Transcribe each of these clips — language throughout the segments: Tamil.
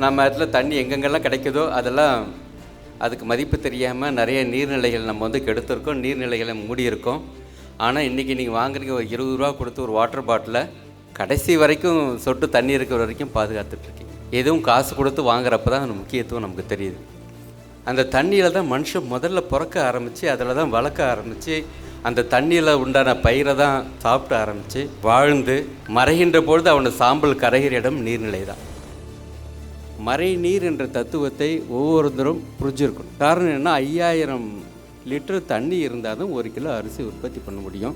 நம்ம இடத்துல தண்ணி எங்கெங்கெல்லாம் கிடைக்குதோ அதெல்லாம் அதுக்கு மதிப்பு தெரியாமல் நிறைய நீர்நிலைகள் நம்ம வந்து கெடுத்துருக்கோம், நீர்நிலைகளை மூடியிருக்கோம். ஆனால் இன்றைக்கி நீங்கள் வாங்குறீங்க ஒரு 20 ரூபா கொடுத்து ஒரு வாட்டர் பாட்டிலை கடைசி வரைக்கும் சொட்டு தண்ணி இருக்கிற வரைக்கும் பாதுகாத்துட்ருக்கீங்க. எதுவும் காசு கொடுத்து வாங்குறப்ப தான் அந்த முக்கியத்துவம் நமக்கு தெரியுது. அந்த தண்ணியில் தான் மனுஷன் முதல்ல பிறக்க ஆரம்பித்து, அதில் தான் வளர்க்க ஆரம்பித்து, அந்த தண்ணியில் உண்டான பயிரை தான் சாப்பிட ஆரம்பித்து வாழ்ந்து மறைகின்ற பொழுது அவனோட சாம்பல் கரைகிற இடம் நீர்நிலை தான். மறை நீர் என்ற தத்துவத்தை ஒவ்வொருத்தரும் புரிஞ்சிருக்கணும். காரணம் என்ன, 5000 லிட்டர் தண்ணி இருந்தால் தான் 1 கிலோ அரிசி உற்பத்தி பண்ண முடியும்.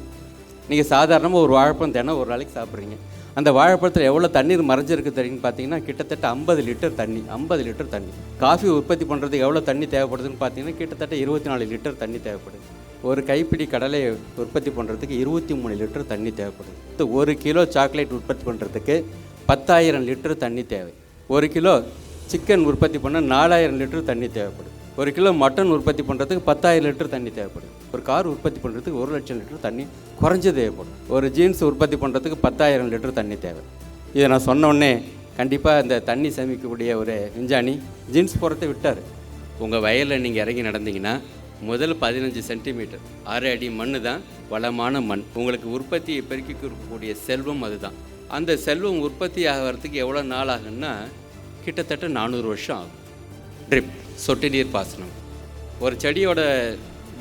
நீங்கள் சாதாரணமாக ஒரு வாழைப்பழம் தினம் ஒரு நாளைக்கு சாப்பிட்றீங்க. அந்த வாழைப்பழத்தில் எவ்வளோ தண்ணீர் மறைஞ்சிருக்கு தெரியுன்னு பார்த்தீங்கன்னா கிட்டத்தட்ட 50 லிட்டர் தண்ணி. 50 லிட்டர் தண்ணி. காஃபி உற்பத்தி பண்ணுறதுக்கு எவ்வளோ தண்ணி தேவைப்படுதுன்னு பார்த்தீங்கன்னா கிட்டத்தட்ட 24 லிட்டர் தண்ணி தேவைப்படுது. ஒரு கைப்பிடி கடலை உற்பத்தி பண்ணுறதுக்கு 23 லிட்டர் தண்ணி தேவைப்படுது. 1 கிலோ சாக்லேட் உற்பத்தி பண்ணுறதுக்கு 10,000 லிட்டர் தண்ணி தேவை. 1 கிலோ சிக்கன் உற்பத்தி பண்ண 4000 லிட்டர் தண்ணி தேவைப்படுது. 1 கிலோ மட்டன் உற்பத்தி பண்ணுறதுக்கு 10,000 லிட்டர் தண்ணி தேவைப்படுது. ஒரு கார் உற்பத்தி பண்ணுறதுக்கு 1,00,000 லிட்டர் தண்ணி குறைஞ்சது தேவைப்படும். ஒரு ஜீன்ஸ் உற்பத்தி பண்ணுறதுக்கு 10,000 லிட்டர் தண்ணி தேவை. இதை நான் சொன்னோடனே கண்டிப்பாக இந்த தண்ணி சேமிக்கக்கூடிய ஒரு விஞ்ஞானி ஜீன்ஸ் போகிறத விட்டார். உங்கள் வயலில் நீங்கள் இறங்கி நடந்தீங்கன்னா முதல் 15 சென்டிமீட்டர் 6 அடி மண் தான் வளமான மண். உங்களுக்கு உற்பத்தியை பெருக்கி கொடுக்கக்கூடிய செல்வம் அதுதான். அந்த செல்வம் உற்பத்தி ஆகிறதுக்கு எவ்வளோ நாள் ஆகுன்னா கிட்டத்தட்ட 400 வருஷம் ஆகும். ட்ரிப் சொட்டு நீர் பாசனம். ஒரு செடியோட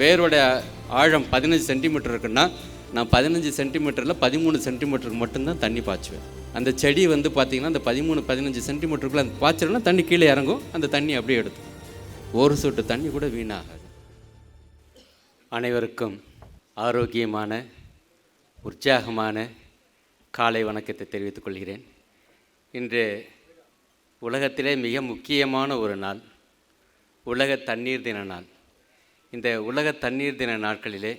வேரோட ஆழம் 15 சென்டிமீட்டர் இருக்குன்னா நான் 15 சென்டிமீட்டரில் 13 சென்டிமீட்டருக்கு மட்டும்தான் தண்ணி பாய்ச்சுவேன். அந்த செடி வந்து பார்த்திங்கன்னா அந்த 13-15 சென்டிமீட்டருக்குள்ளே அந்த பாய்ச்சலன்னா தண்ணி கீழே இறங்கும். அந்த தண்ணி அப்படியே எடுத்து ஒரு சொட்டு தண்ணி கூட வீணாகாது. அனைவருக்கும் ஆரோக்கியமான உற்சாகமான காலை வணக்கத்தை தெரிவித்துக் கொள்கிறேன். இன்று உலகத்திலே மிக முக்கியமான ஒரு நாள், உலக தண்ணீர் தின நாள். இந்த உலக தண்ணீர் தின நாட்களிலே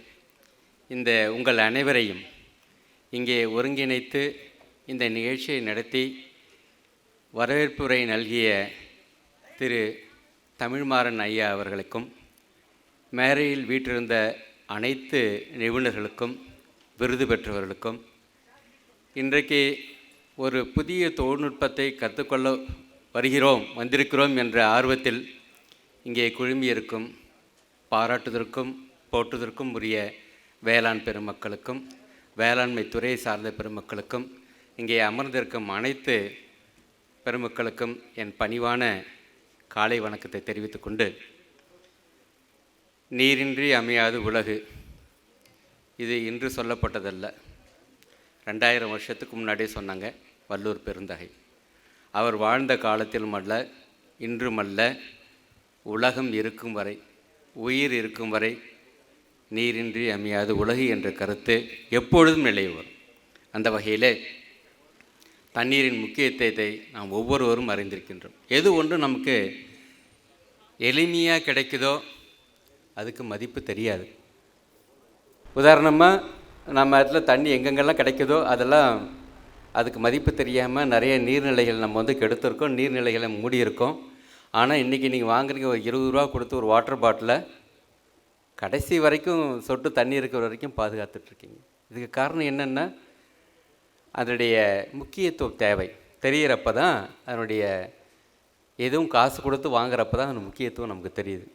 இந்த உங்கள் அனைவரையும் இங்கே ஒருங்கிணைத்து இந்த நிகழ்ச்சியை நடத்தி வரவேற்புரை நல்கிய திரு தமிழ்மாறன் ஐயா அவர்களுக்கும், மேரையில் வீற்றிருந்த அனைத்து நிபுணர்களுக்கும், விருது பெற்றவர்களுக்கும், இன்றைக்கு ஒரு புதிய தொழில்நுட்பத்தை கற்றுக்கொள்ள வந்திருக்கிறோம் என்ற ஆர்வத்தில் இங்கே குழுமியிருக்கும் பாராட்டுதற்கும் போற்றுதற்கும் உரிய வேளாண் பெருமக்களுக்கும், வேளாண்மை துறையை சார்ந்த பெருமக்களுக்கும், இங்கே அமர்ந்திருக்கும் அனைத்து பெருமக்களுக்கும் என் பணிவான காலை வணக்கத்தை தெரிவித்துக்கொண்டு, நீரின்றி அமையாது உலகு, இது இன்று சொல்லப்பட்டதல்ல. 2000 வருஷத்துக்கு முன்னாடியே சொன்னாங்க வல்லூர் பெருந்தகை. அவர் வாழ்ந்த காலத்திலும் அல்ல, இன்றுமல்ல, உலகம் இருக்கும் வரை, உயிர் இருக்கும் வரை நீரின்றி அமையாது உலகு என்ற கருத்து எப்பொழுதும் நிலை வரும். அந்த வகையிலே தண்ணீரின் முக்கியத்துவத்தை நாம் ஒவ்வொருவரும் அறிந்திருக்கின்றோம். எது ஒன்று நமக்கு எளிமையாக கிடைக்குதோ அதுக்கு மதிப்பு தெரியாது. உதாரணமாக நம்ம இடத்துல தண்ணி எங்கெங்கெல்லாம் கிடைக்குதோ அதெல்லாம் அதுக்கு மதிப்பு தெரியாமல் நிறைய நீர்நிலைகள் நம்ம வந்து கெடுத்துருக்கோம், நீர்நிலைகளை மூடியிருக்கோம். ஆனால் இன்றைக்கி நீங்கள் வாங்குறீங்க ஒரு 20 ரூபா கொடுத்து ஒரு வாட்டர் பாட்டிலை கடைசி வரைக்கும் சொட்டு தண்ணி இருக்கிற வரைக்கும் பாதுகாத்துட்ருக்கீங்க. இதுக்கு காரணம் என்னென்னா அதனுடைய முக்கியத்துவம் தேவை தெரிகிறப்ப தான், அதனுடைய எதுவும் காசு கொடுத்து வாங்குறப்ப தான் அதனுடைய முக்கியத்துவம் நமக்கு தெரியுது.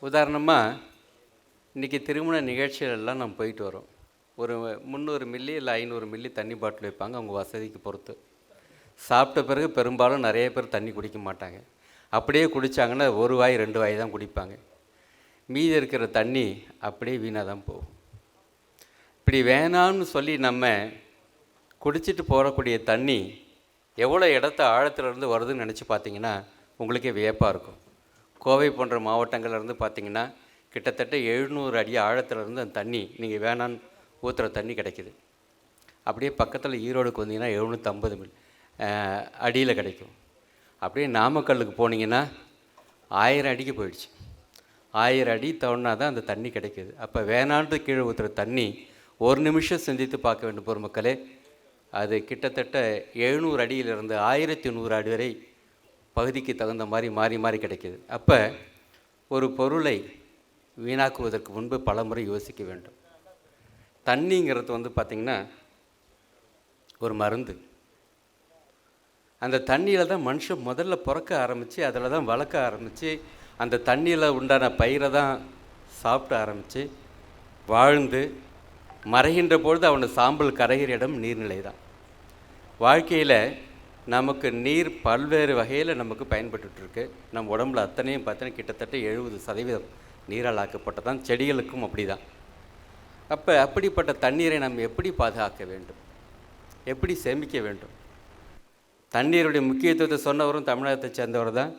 உதாரணமாக இன்றைக்கி திருமண நிகழ்ச்சிகளெல்லாம் நம்ம போயிட்டு வரோம். ஒரு 300 மில்லி இல்லை 500 மில்லி தண்ணி பாட்டில் வைப்பாங்க அவங்க வசதிக்கு பொறுத்து. சாப்பிட்ட பிறகு பெரும்பாலும் நிறைய பேர் தண்ணி குடிக்க மாட்டாங்க. அப்படியே குடித்தாங்கன்னா 1 வாய் 2 வாய் தான் குடிப்பாங்க. மீதி இருக்கிற தண்ணி அப்படியே வீணாக தான் போகும். இப்படி வேணாம்னு சொல்லி நம்ம குடிச்சிட்டு போகக்கூடிய தண்ணி எவ்வளோ இடத்த ஆழத்துலேருந்து வருதுன்னு நினச்சி பார்த்தீங்கன்னா உங்களுக்கே வியப்பாக இருக்கும். கோவை போன்ற மாவட்டங்கள்லேருந்து பார்த்திங்கன்னா கிட்டத்தட்ட 700 அடி ஆழத்துலேருந்து அந்த தண்ணி நீங்கள் வேணான்னு ஊற்றுற தண்ணி கிடைக்கிது. அப்படியே பக்கத்தில் ஈரோடுக்கு வந்தீங்கன்னா 750 அடியில் கிடைக்கும். அப்படியே நாமக்கல்லுக்கு போனீங்கன்னா 1000 அடிக்கு போயிடுச்சு. 1000 அடி தோணுனா தான் அந்த தண்ணி கிடைக்கிது. அப்போ வேணான்ட்டு கீழே ஊற்றுற தண்ணி ஒரு நிமிஷம் சிந்தித்து பார்க்க வேண்டும் பொதுமக்களே. அது கிட்டத்தட்ட 700 அடியிலிருந்து 1100 அடி வரை பகுதிக்கு தகுந்த மாதிரி மாறி மாறி கிடைக்கிது. அப்போ ஒரு பொருளை வீணாக்குவதற்கு முன்பு பல முறை யோசிக்க வேண்டும். தண்ணிங்கிறது வந்து பார்த்திங்கன்னா ஒரு மருந்து. அந்த தண்ணியில் தான் மனுஷன் முதல்ல பிறக்க ஆரம்பித்து, அதில் தான் வளர்க்க ஆரம்பித்து, அந்த தண்ணியில் உண்டான பயிரை தான் சாப்பிட ஆரம்பித்து வாழ்ந்து மறைகின்ற பொழுது அவனை சாம்பல் கரைகிற இடம் நீர்நிலை தான். வாழ்க்கையில் நமக்கு நீர் பல்வேறு வகையில் நமக்கு பயன்பட்டுருக்கு. நம்ம உடம்புல அத்தனையும் பார்த்தீங்கன்னா கிட்டத்தட்ட 70% நீரால் ஆக்கப்பட்டதான். செடிகளுக்கும் அப்படி தான். அப்போ அப்படிப்பட்ட தண்ணீரை நம்ம எப்படி பாதுகாக்க வேண்டும், எப்படி சேமிக்க வேண்டும்? தண்ணீருடைய முக்கியத்துவத்தை சொன்னவரும் தமிழகத்தை சேர்ந்தவர் தான்.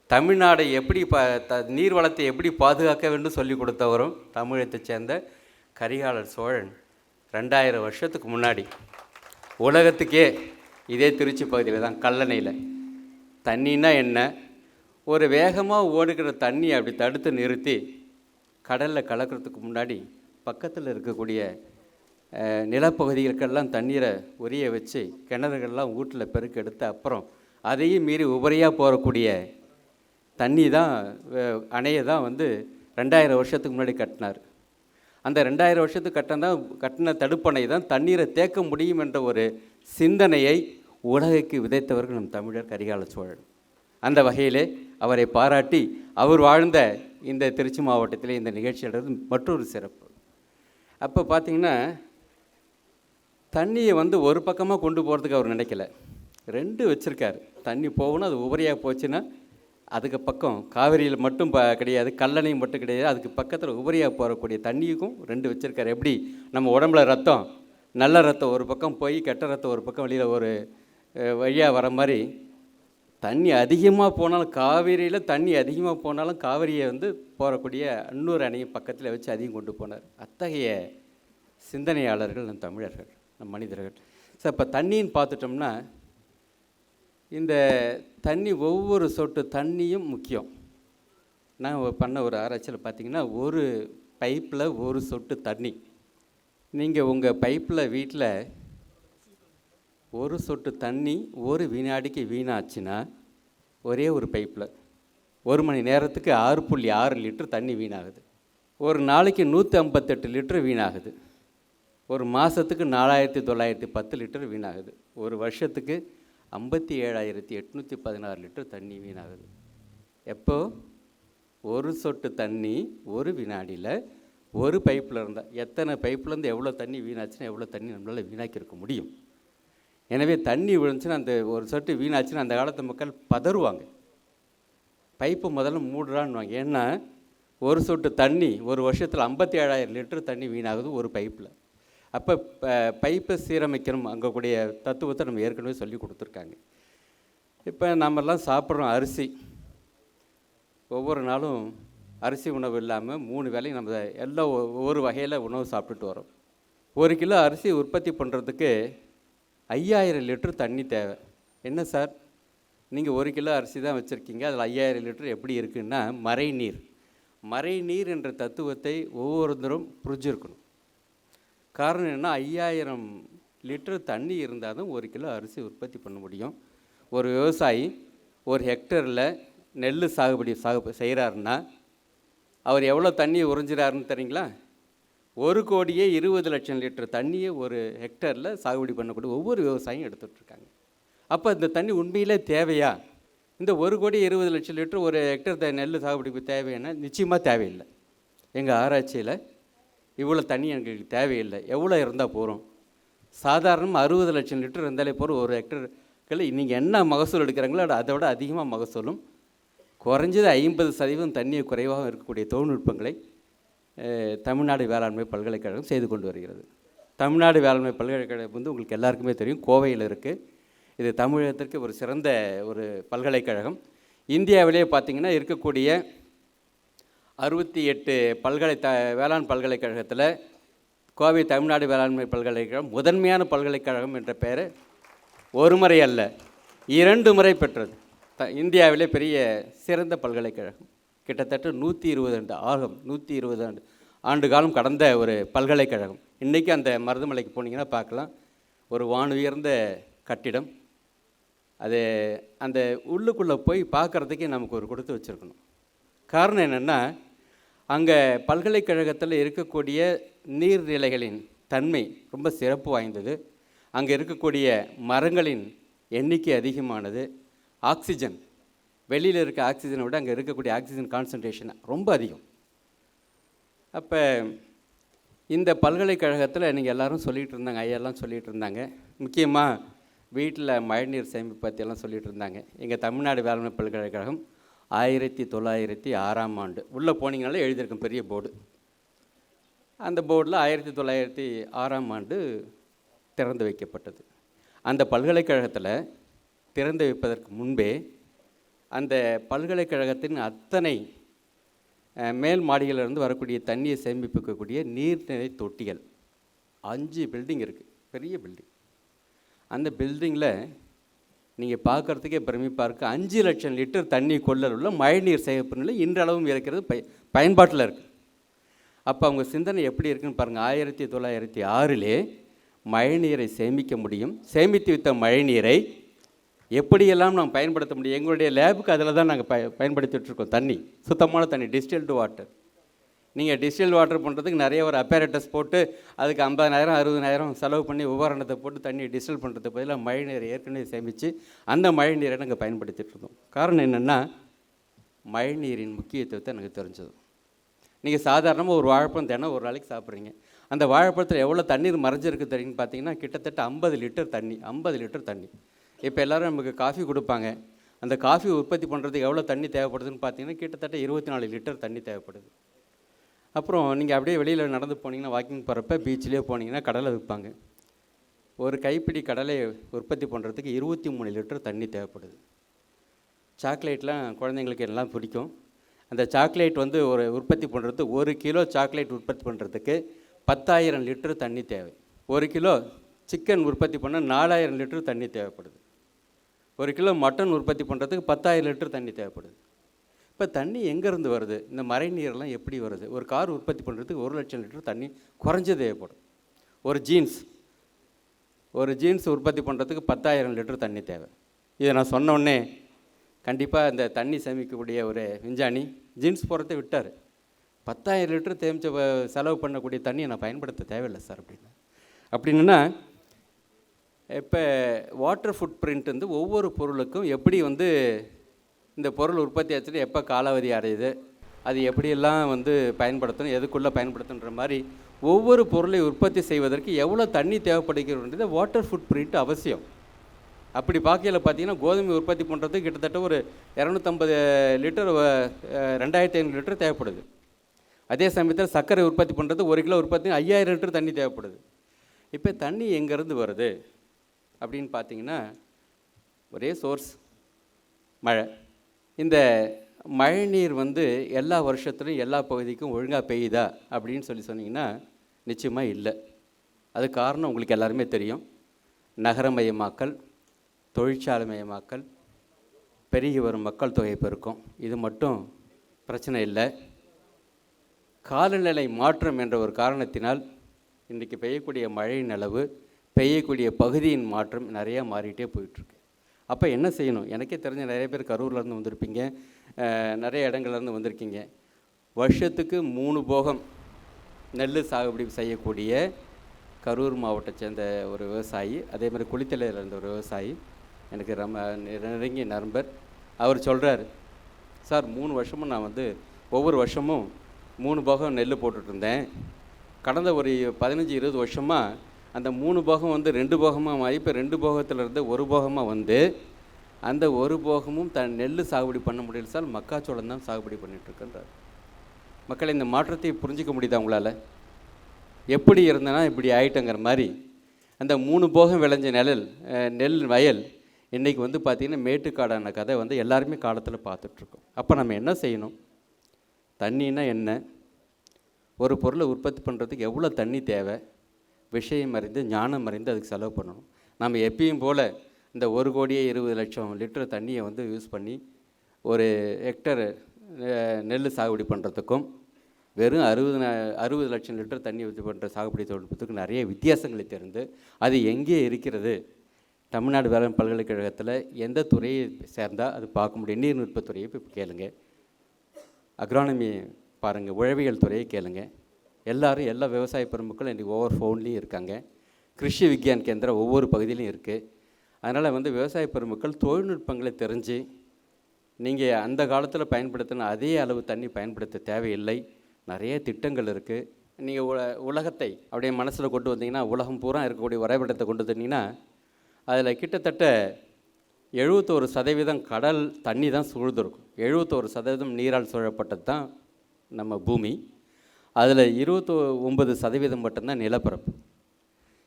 தமிழ்நாடை எப்படி நீர் வளத்தை எப்படி பாதுகாக்க வேண்டும் சொல்லி கொடுத்தவரும் தமிழகத்தை சேர்ந்த கரிகாலர் சோழன். 2000 வருஷத்துக்கு முன்னாடி உலகத்துக்கே இதே திருச்சி பகுதியில் தான் கல்லணையில் தண்ணின்னா என்ன, ஒரு வேகமாக ஓடுகிற தண்ணி அப்படி தடுத்து நிறுத்தி கடலில் கலக்கிறதுக்கு முன்னாடி பக்கத்தில் இருக்கக்கூடிய நிலப்பகுதிகளுக்கெல்லாம் தண்ணீரை உரிய வச்சு கிணறுகள்லாம் வீட்டில் பெருக்கெடுத்து அப்புறம் அதையும் மீறி உபரியாக போகக்கூடிய தண்ணி தான் அணையை தான் 2000 வருஷத்துக்கு முன்னாடி கட்டினார். அந்த 2000 வருஷத்துக்கு கட்டின தடுப்பணை தான் தண்ணீரை தேக்க முடியும் என்ற ஒரு சிந்தனையை உலகுக்கு விதைத்தவர்கள் நம் தமிழர் கரிகால சோழன். அந்த வகையிலே அவரை பாராட்டி அவர் வாழ்ந்த இந்த திருச்சி மாவட்டத்திலே இந்த நிகழ்ச்சின்றது மற்றொரு சிறப்பு. அப்போ பார்த்திங்கன்னா தண்ணியை ஒரு பக்கமாக கொண்டு போகிறதுக்கு அவர் நினைக்கல, 2 வச்சுருக்காரு. தண்ணி போகணும், அது உபரியாக போச்சுன்னா அதுக்கு பக்கம் காவிரியில் மட்டும் கிடையாது, கல்லணையும் மட்டும் கிடையாது, அதுக்கு பக்கத்தில் உபரியாக போகக்கூடிய தண்ணிக்கும் 2 வச்சுருக்காரு. எப்படி நம்ம உடம்புல ரத்தம், நல்ல ரத்தம் ஒரு பக்கம் போய் கெட்ட ரத்தம் ஒரு பக்கம் வெளியில் ஒரு வழியாக வர மாதிரி தண்ணி அதிகமாக போனாலும் காவிரியில் தண்ணி அதிகமாக போனாலும் காவிரியை போகக்கூடிய இன்னொரு அணையை பக்கத்தில் வச்சு அதையும் கொண்டு போனார். அத்தகைய சிந்தனையாளர்கள் நம் தமிழர்கள், நம் மனிதர்கள். ஸோ இப்போ தண்ணின்னு பார்த்துட்டோம்னா இந்த தண்ணி ஒவ்வொரு சொட்டு தண்ணியும் முக்கியம். நான் பண்ண ஒரு ஆராய்ச்சியில் பார்த்திங்கன்னா ஒரு பைப்பில் ஒரு சொட்டு தண்ணி, நீங்கள் உங்கள் பைப்பில் வீட்டில் ஒரு சொட்டு தண்ணி ஒரு வினாடிக்கு வீணாச்சுன்னா ஒரே ஒரு பைப்பில் 1 மணி நேரத்துக்கு 6.6 லிட்டர் தண்ணி வீணாகுது. ஒரு நாளைக்கு 158 லிட்டர் வீணாகுது. ஒரு மாதத்துக்கு 4910 லிட்டர் வீணாகுது. ஒரு வருஷத்துக்கு 57,816 லிட்டர் தண்ணி வீணாகுது. எப்போ ஒரு சொட்டு தண்ணி ஒரு வினாடியில் ஒரு பைப்பில் இருந்தால் எத்தனை பைப்லேருந்து எவ்வளோ தண்ணி வீணாச்சுன்னா எவ்வளோ தண்ணி நம்மளால் வீணாக்கியிருக்க முடியும்? எனவே தண்ணி விழுந்துச்சுன்னா அந்த ஒரு சொட்டு வீணாச்சுன்னா அந்த காலத்து மக்கள் பதறுவாங்க, பைப்பு முதல்ல மூடுறான்னுவாங்க. ஏன்னா ஒரு சொட்டு தண்ணி ஒரு வருஷத்தில் 57,000 லிட்டர் தண்ணி வீணாகுது ஒரு பைப்பில். அப்போ பைப்பை சீரமைக்கணும் அங்கக்கூடிய தத்துவத்தை நம்ம ஏற்கனவே சொல்லி கொடுத்துருக்காங்க. இப்போ நம்மெல்லாம் சாப்பிட்றோம் அரிசி, ஒவ்வொரு நாளும் அரிசி உணவு இல்லாமல் 3 வேளையும் நம்ம எல்லாம் ஒவ்வொரு வகையில் உணவு சாப்பிட்டுட்டு வரோம். 1 கிலோ அரிசி உற்பத்தி பண்ணுறதுக்கு 5000 லிட்டர் தண்ணி தேவை. என்ன சார் நீங்கள் 1 கிலோ அரிசி தான் வச்சுருக்கீங்க, அதில் 5000 லிட்டர் எப்படி இருக்குன்னா மறைநீர் என்ற தத்துவத்தை ஒவ்வொருத்தரும் புரிஞ்சிருக்கணும். காரணம் என்ன, 5000 லிட்டர் தண்ணி இருந்தால் தான் 1 கிலோ அரிசி உற்பத்தி பண்ண முடியும். ஒரு விவசாயி ஒரு ஹெக்டரில் நெல் சாகுபடி செய்கிறாருன்னா அவர் எவ்வளோ தண்ணியை உறிஞ்சிறாருன்னு தெரியுங்களா? 1,20,00,000 லிட்டர் தண்ணியை ஒரு ஹெக்டரில் சாகுபடி பண்ணக்கூடிய ஒவ்வொரு விவசாயியும் எடுத்துகிட்ருக்காங்க. அப்போ இந்த தண்ணி உண்மையிலே தேவையா? இந்த 1,20,00,000 லிட்டர் ஒரு ஹெக்டர் நெல் சாகுபடிக்கு தேவைன்னா நிச்சயமாக தேவையில்லை. எங்கள் ஆராய்ச்சியில் இவ்வளோ தண்ணி எனக்கு தேவையில்லை, எவ்வளோ இருந்தால் போகிறோம்? சாதாரணமாக 60 லட்சம் லிட்டர் இருந்தாலே போகிறோம் ஒரு ஹெக்டருக்கு. நீங்கள் என்ன மகசூல் எடுக்கிறாங்களோ அதை விட அதிகமாக மகசூலும் குறைஞ்சது 50% தண்ணியை குறைவாக இருக்கக்கூடிய தொழில்நுட்பங்களை தமிழ்நாடு வேளாண்மை பல்கலைக்கழகம் செய்து கொண்டு வருகிறது. தமிழ்நாடு வேளாண்மை பல்கலைக்கழகம் உங்களுக்கு எல்லாருக்குமே தெரியும், கோவையில் இருக்குது. இது தமிழகத்திற்கு ஒரு சிறந்த ஒரு பல்கலைக்கழகம். இந்தியாவிலேயே பார்த்திங்கன்னா இருக்கக்கூடிய 68 வேளாண் பல்கலைக்கழகத்தில் கோவை தமிழ்நாடு வேளாண்மை பல்கலைக்கழகம் முதன்மையான பல்கலைக்கழகம் என்ற பெயரை ஒரு முறை அல்ல 2 முறை பெற்றது. இந்தியாவிலே பெரிய சிறந்த பல்கலைக்கழகம். கிட்டத்தட்ட 120 ஆண்டு காலம் கடந்த ஒரு பல்கலைக்கழகம். இன்றைக்கி அந்த மருதமலைக்கு போனீங்கன்னா பார்க்கலாம், ஒரு வானுயர்ந்த கட்டிடம். அது அந்த உள்ளுக்குள்ளே போய் பார்க்குறதுக்கே நமக்கு ஒரு கொடுத்து வச்சுருக்கணும். காரணம் என்னென்னா, அங்கே பல்கலைக்கழகத்தில் இருக்கக்கூடிய நீர்நிலைகளின் தன்மை ரொம்ப சிறப்பு வாய்ந்தது. அங்கே இருக்கக்கூடிய மரங்களின் எண்ணிக்கை அதிகமானது. ஆக்சிஜன், வெளியில் இருக்க ஆக்சிஜனை விட அங்கே இருக்கக்கூடிய ஆக்சிஜன் கான்சன்ட்ரேஷன் ரொம்ப அதிகம். அப்போ இந்த பல்கலைக்கழகத்தில் நீங்கள் எல்லோரும் சொல்லிகிட்டு இருந்தாங்க, ஐயாலாம் சொல்லிகிட்டு இருந்தாங்க, முக்கியமாக வீட்டில் மழைநீர் சேமிப்பு பற்றியெல்லாம் சொல்லிகிட்டு இருந்தாங்க. எங்கள் தமிழ்நாடு வேளாண்மை பல்கலைக்கழகம் 1906ஆம் ஆண்டு உள்ளே போனீங்கனாலே எழுதியிருக்கும் பெரிய போர்டு. அந்த போர்டில் 1906ஆம் ஆண்டு திறந்து வைக்கப்பட்டது. அந்த பல்கலைக்கழகத்தில் திறந்து வைப்பதற்கு முன்பே அந்த பல்கலைக்கழகத்தின் அத்தனை மேல் மாடிகளிலிருந்து வரக்கூடிய தண்ணியை சேமிப்பிக்கக்கூடிய நீர்நிலை தொட்டிகள் 5 பில்டிங் இருக்குது, பெரிய பில்டிங். அந்த பில்டிங்கில் நீங்கள் பார்க்குறதுக்கே பிரமிப்பாக இருக்குது. 5 லட்சம் லிட்டர் தண்ணி கொள்ளல் உள்ள மழைநீர் சேமிப்பு நிலை இன்றளவும் இருக்கிறது, பயன்பாட்டில் இருக்குது. அப்போ அவங்க சிந்தனை எப்படி இருக்குன்னு பாருங்கள். 1906லே மழைநீரை சேமிக்க முடியும், சேமித்து வைத்த மழைநீரை எப்படியெல்லாம் நாம் பயன்படுத்த முடியும். எங்களுடைய லேபுக்கு அதில் தான் நாங்கள் பயன்படுத்திகிட்ருக்கோம். தண்ணி, சுத்தமான தண்ணி, டிஸ்டில்டு வாட்டர். நீங்கள் டிஸ்டில்டு வாட்டர் பண்ணுறதுக்கு நிறைய ஒரு அப்பேரட்டஸ் போட்டு அதுக்கு 50,000 60,000 செலவு பண்ணி உபகரணத்தை போட்டு தண்ணி டிஸ்டில் பண்ணுறதுக்கு பதிலாக மழைநீரை ஏற்கனவே சேமித்து அந்த மழைநீரை நாங்கள் பயன்படுத்திகிட்டு இருந்தோம். காரணம் என்னென்னா, மழைநீரின் முக்கியத்துவத்தை எனக்கு தெரிஞ்சது. நீங்கள் சாதாரணமாக ஒரு வாழைப்பழம் தினம் ஒரு நாளைக்கு சாப்பிட்றீங்க. அந்த வாழைப்பழத்தில் எவ்வளோ தண்ணீர் மறைஞ்சிருக்கு தெரியுன்னு பார்த்தீங்கன்னா, கிட்டத்தட்ட 50 லிட்டர் தண்ணி. 50 லிட்டர் தண்ணி. இப்போ எல்லோரும் நமக்கு காஃபி கொடுப்பாங்க. அந்த காஃபி உற்பத்தி பண்ணுறதுக்கு எவ்வளோ தண்ணி தேவைப்படுதுன்னு பார்த்தீங்கன்னா, கிட்டத்தட்ட 24 லிட்டர் தண்ணி தேவைப்படுது. அப்புறம் நீங்கள் அப்படியே வெளியில் நடந்து போனீங்கன்னா, வாக்கிங் போகிறப்ப பீச்சிலே போனீங்கன்னா கடலை விற்பாங்க. ஒரு கைப்பிடி கடலை உற்பத்தி பண்ணுறதுக்கு 23 லிட்டர் தண்ணி தேவைப்படுது. சாக்லேட்லாம் குழந்தைங்களுக்கு எல்லாம் பிடிக்கும். அந்த சாக்லேட் வந்து ஒரு உற்பத்தி பண்ணுறது, 1 கிலோ சாக்லேட் உற்பத்தி பண்ணுறதுக்கு 10,000 லிட்டர் தண்ணி தேவை. 1 கிலோ சிக்கன் உற்பத்தி பண்ண 4,000 லிட்டர் தண்ணி தேவைப்படுது. 1 கிலோ மட்டன் உற்பத்தி பண்ணுறதுக்கு 10,000 லிட்டர் தண்ணி தேவைப்படுது. இப்போ தண்ணி எங்கேருந்து வருது? இந்த மழை நீரெல்லாம் எப்படி வருது? ஒரு கார் உற்பத்தி பண்ணுறதுக்கு 1 லட்சம் லிட்டர் தண்ணி குறைஞ்சது தேவைப்படும். ஒரு ஜீன்ஸ் உற்பத்தி பண்ணுறதுக்கு 10,000 லிட்டர் தண்ணி தேவை. இதை நான் சொன்னோடனே கண்டிப்பாக இந்த தண்ணி சேமிக்கக்கூடிய ஒரு விஞ்ஞானி ஜீன்ஸ் போகிறத விட்டார். 10,000 லிட்டர் செலவு பண்ணக்கூடிய தண்ணியை நான் பயன்படுத்த தேவையில்லை சார் அப்படின்னா இப்போ வாட்டர் ஃபுட் பிரிண்ட் வந்து ஒவ்வொரு பொருளுக்கும் எப்படி வந்து இந்த பொருள் உற்பத்தி ஆச்சுட்டு எப்போ காலாவதி அடையுது, அது எப்படியெல்லாம் வந்து பயன்படுத்தணும், எதுக்குள்ளே பயன்படுத்துன்ற மாதிரி ஒவ்வொரு பொருளை உற்பத்தி செய்வதற்கு எவ்வளோ தண்ணி தேவைப்படுகிறதுன்றது வாட்டர் ஃபுட் பிரிண்ட் அவசியம். அப்படி பார்க்கையில் பார்த்தீங்கன்னா, கோதுமை உற்பத்தி பண்ணுறதுக்கு கிட்டத்தட்ட ஒரு 250 லிட்டர் 2,500 லிட்டர் தேவைப்படுது. அதே சமயத்தில் சர்க்கரை உற்பத்தி பண்ணுறது 1 கிலோ உற்பத்தி 5,000 லிட்டர் தண்ணி தேவைப்படுது. இப்போ தண்ணி எங்கேருந்து வருது அப்படின்னு பார்த்தீங்கன்னா, ஒரே சோர்ஸ் மழை. இந்த மழை நீர் வந்து எல்லா வருஷத்துலையும் எல்லா பகுதிக்கும் ஒழுங்காக பெய்யுதா அப்படின்னு சொன்னீங்கன்னா நிச்சயமாக இல்லை. அது காரணம் உங்களுக்கு எல்லாருமே தெரியும். நகரமயமாக்கல், தொழிற்சாலைமயமாக்கல், பெருகி வரும் மக்கள் தொகை பெருக்கம், இது மட்டும் பிரச்சனை இல்லை. காலநிலை மாற்றம் என்ற ஒரு காரணத்தினால் இன்றைக்கி பெய்யக்கூடிய மழையின் அளவு, பெய்யக்கூடிய பகுதியின் மாற்றம் நிறையா மாறிட்டே போயிட்டுருக்கு. அப்போ என்ன செய்யணும்? எனக்கே தெரிஞ்ச நிறைய பேர் கரூர்லேருந்து வந்திருப்பீங்க, நிறைய இடங்கள்லேருந்து வந்திருக்கீங்க. வருஷத்துக்கு 3 போகம் நெல் சாகுபடி செய்யக்கூடிய கரூர் மாவட்டத்தை சேர்ந்த ஒரு விவசாயி, அதே மாதிரி குளித்தலையில் இருந்த ஒரு விவசாயி, எனக்கு ரொம்ப நெருங்கிய நண்பர். அவர் சொல்கிறார், சார் 3 வருஷமும் நான் வந்து ஒவ்வொரு வருஷமும் 3 போகம் நெல் போட்டுட்ருந்தேன். கடந்த ஒரு 15-20 வருஷமாக அந்த 3 போகம் வந்து 2 போகமாக மாறி இப்போ 2 போகத்திலிருந்து 1 போகமாக வந்து அந்த 1 போகமும் நெல் சாகுபடி பண்ண முடியல சார், மக்காச்சோளம் தான் சாகுபடி பண்ணிகிட்ருக்கின்றார். மக்களை இந்த மாற்றத்தை புரிஞ்சிக்க முடியுதா உங்களால்? எப்படி இருந்தனா இப்படி ஆகிட்டங்கிற மாதிரி அந்த 3 போகம் விளைஞ்ச நெல் வயல் இன்றைக்கி வந்து பார்த்திங்கன்னா மேட்டுக்காடான கதை வந்து எல்லாருமே காலத்தில் பார்த்துட்ருக்கோம். அப்போ நம்ம என்ன செய்யணும்? தண்ணின்னா என்ன, ஒரு பொருளை உற்பத்தி பண்ணுறதுக்கு எவ்வளோ தண்ணி தேவை, விஷயம் அறிந்து ஞானம் அறிந்து அதுக்கு செலவு பண்ணணும். நம்ம எப்பயும் போல் இந்த 1,20,00,000 லிட்டர் தண்ணியை வந்து யூஸ் பண்ணி ஒரு ஹெக்டர் நெல் சாகுபடி பண்ணுறதுக்கும் வெறும் 60 லட்சம் லிட்டர் தண்ணி ஊற்றி பண்ணுற சாகுபடி தொழில்நுட்பத்துக்கு நிறைய வித்தியாசங்களை தெரிந்து அது எங்கே இருக்கிறது, தமிழ்நாடு வேளாண் பல்கலைக்கழகத்தில் எந்த துறையை சேர்ந்தால் அது பார்க்க முடியும். நீர்நுட்பத் துறையை இப்போ கேளுங்க, அக்ரானமி பாருங்கள், உழவியல் துறையை கேளுங்க. எல்லோரும் எல்லா விவசாய பெருமக்களும் இன்றைக்கி ஒவ்வொரு ஃபோன்லேயும் இருக்காங்க. கிருஷி விக்யான் கேந்திரா ஒவ்வொரு பகுதியிலையும் இருக்குது. அதனால் வந்து விவசாய பெருமக்கள் தொழில்நுட்பங்களை தெரிஞ்சு நீங்கள் அந்த காலத்தில் பயன்படுத்தின அதே அளவு தண்ணி பயன்படுத்த தேவையில்லை. நிறைய திட்டங்கள் இருக்குது. நீங்கள் உலகத்தை அப்படியே மனசில் கொண்டு வந்தீங்கன்னா, உலகம் பூரா இருக்கக்கூடிய வரைபடத்தை கொண்டு வந்தீங்கன்னா, அதில் கிட்டத்தட்ட 71% கடல் தண்ணி தான் சூழ்ந்திருக்கும். 71% நீரால் சூழப்பட்டது தான் நம்ம பூமி. அதில் 29% மட்டும்தான் நிலப்பரப்பு.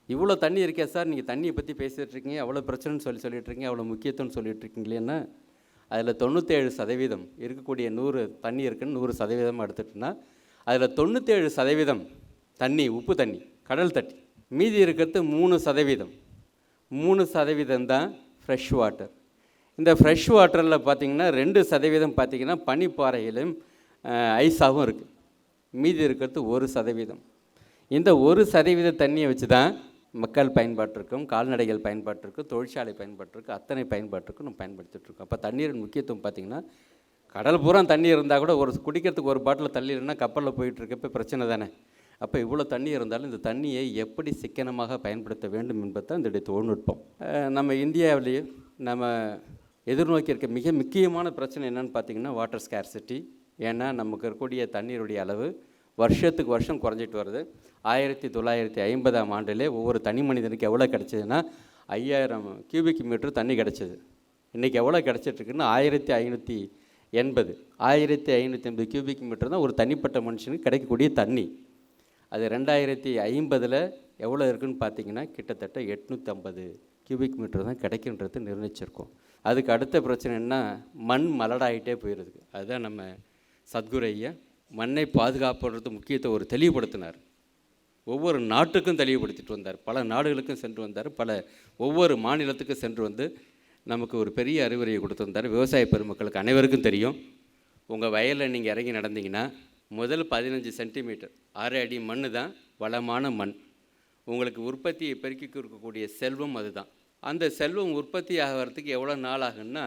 இவ்வளோ தண்ணி இருக்கே சார், நீங்கள் தண்ணியை பற்றி பேசிகிட்ருக்கீங்க, அவ்வளோ பிரச்சனைன்னு சொல்லிகிட்ருக்கீங்க, அவ்வளோ முக்கியத்துவம்னு சொல்லிகிட்ருக்கீங்களேன்னா, அதில் 97% இருக்கக்கூடிய 100 தண்ணி இருக்குன்னு 100% எடுத்துட்டோன்னா, அதில் 97% தண்ணி உப்பு தண்ணி, கடல் தண்ணி. மீதி இருக்கிறது 3%. 3% தான் ஃப்ரெஷ் வாட்டர். இந்த ஃப்ரெஷ் வாட்டரில் பார்த்திங்கன்னா 2% பார்த்திங்கன்னா பனிப்பாறையிலும் ஐஸாகவும் இருக்குது. மீதி இருக்கிறது 1%. இந்த 1% தண்ணியை வச்சு தான் மக்கள் பயன்பாட்டிற்கும், கால்நடைகள் பயன்பாட்டிற்கும், தொழிற்சாலை பயன்பாட்டிற்கும், அத்தனை பயன்பாட்டிற்கும் நம்ம பயன்படுத்திகிட்ருக்கோம். அப்போ தண்ணீரின் முக்கியத்துவம் பார்த்திங்கன்னா, கடல் பூரா தண்ணி இருந்தால் கூட ஒரு குடிக்கிறதுக்கு ஒரு பாட்டில் தண்ணி இல்லைன்னா கப்பலில் போயிட்டுருக்கப்போ பிரச்சனை தானே. அப்போ இவ்வளோ தண்ணி இருந்தாலும் இந்த தண்ணியை எப்படி சிக்கனமாக பயன்படுத்த வேண்டும் என்பது தான் இதோடைய தொழில்நுட்பம். நம்ம இந்தியாவிலேயே நம்ம எதிர்நோக்கி இருக்க மிக முக்கியமான பிரச்சனை என்னென்னு பார்த்திங்கன்னா வாட்டர் ஸ்கேர்சிட்டி. ஏன்னா நமக்கு இருக்கக்கூடிய தண்ணீருடைய அளவு வருஷத்துக்கு வருஷம் குறைஞ்சிட்டு வருது. 1950ஆம் ஆண்டிலே ஒவ்வொரு தனி மனிதனுக்கு எவ்வளோ கிடச்சிதுன்னா 5000 கியூபிக் மீட்டர் தண்ணி கிடச்சிது. இன்றைக்கி எவ்வளோ கிடச்சிட்ருக்குன்னா 1580 கியூபிக் மீட்டர் தான் ஒரு தனிப்பட்ட மனுஷனுக்கு கிடைக்கக்கூடிய தண்ணி. அது 2050 எவ்வளோ இருக்குதுன்னு பார்த்தீங்கன்னா கிட்டத்தட்ட 850 கியூபிக் மீட்டர் தான் கிடைக்குன்றது நிர்ணயிச்சிருக்கோம். அதுக்கு அடுத்த பிரச்சனை என்ன, மண் மலடாகிட்டே போயிடுது. அதுதான் நம்ம சத்குரு ஐயா மண்ணை பாதுகாப்புன்றது முக்கியத்தை ஒரு தெளிவுபடுத்தினார். ஒவ்வொரு நாட்டுக்கும் தெளிவுபடுத்திட்டு வந்தார். பல நாடுகளுக்கும் சென்று வந்தார். ஒவ்வொரு மாநிலத்துக்கும் சென்று வந்து நமக்கு ஒரு பெரிய அறிவுரையை கொடுத்துருந்தார். விவசாய பெருமக்களுக்கு அனைவருக்கும் தெரியும். உங்கள் வயலில் நீங்கள் இறங்கி நடந்தீங்கன்னா முதல் 15 சென்டிமீட்டர் 6 அடி மண் தான் வளமான மண். உங்களுக்கு உற்பத்தியை பெருக்கி இருக்கக்கூடிய செல்வம் அதுதான். அந்த செல்வம் உற்பத்தி ஆகிறதுக்கு எவ்வளோ நாள் ஆகுன்னா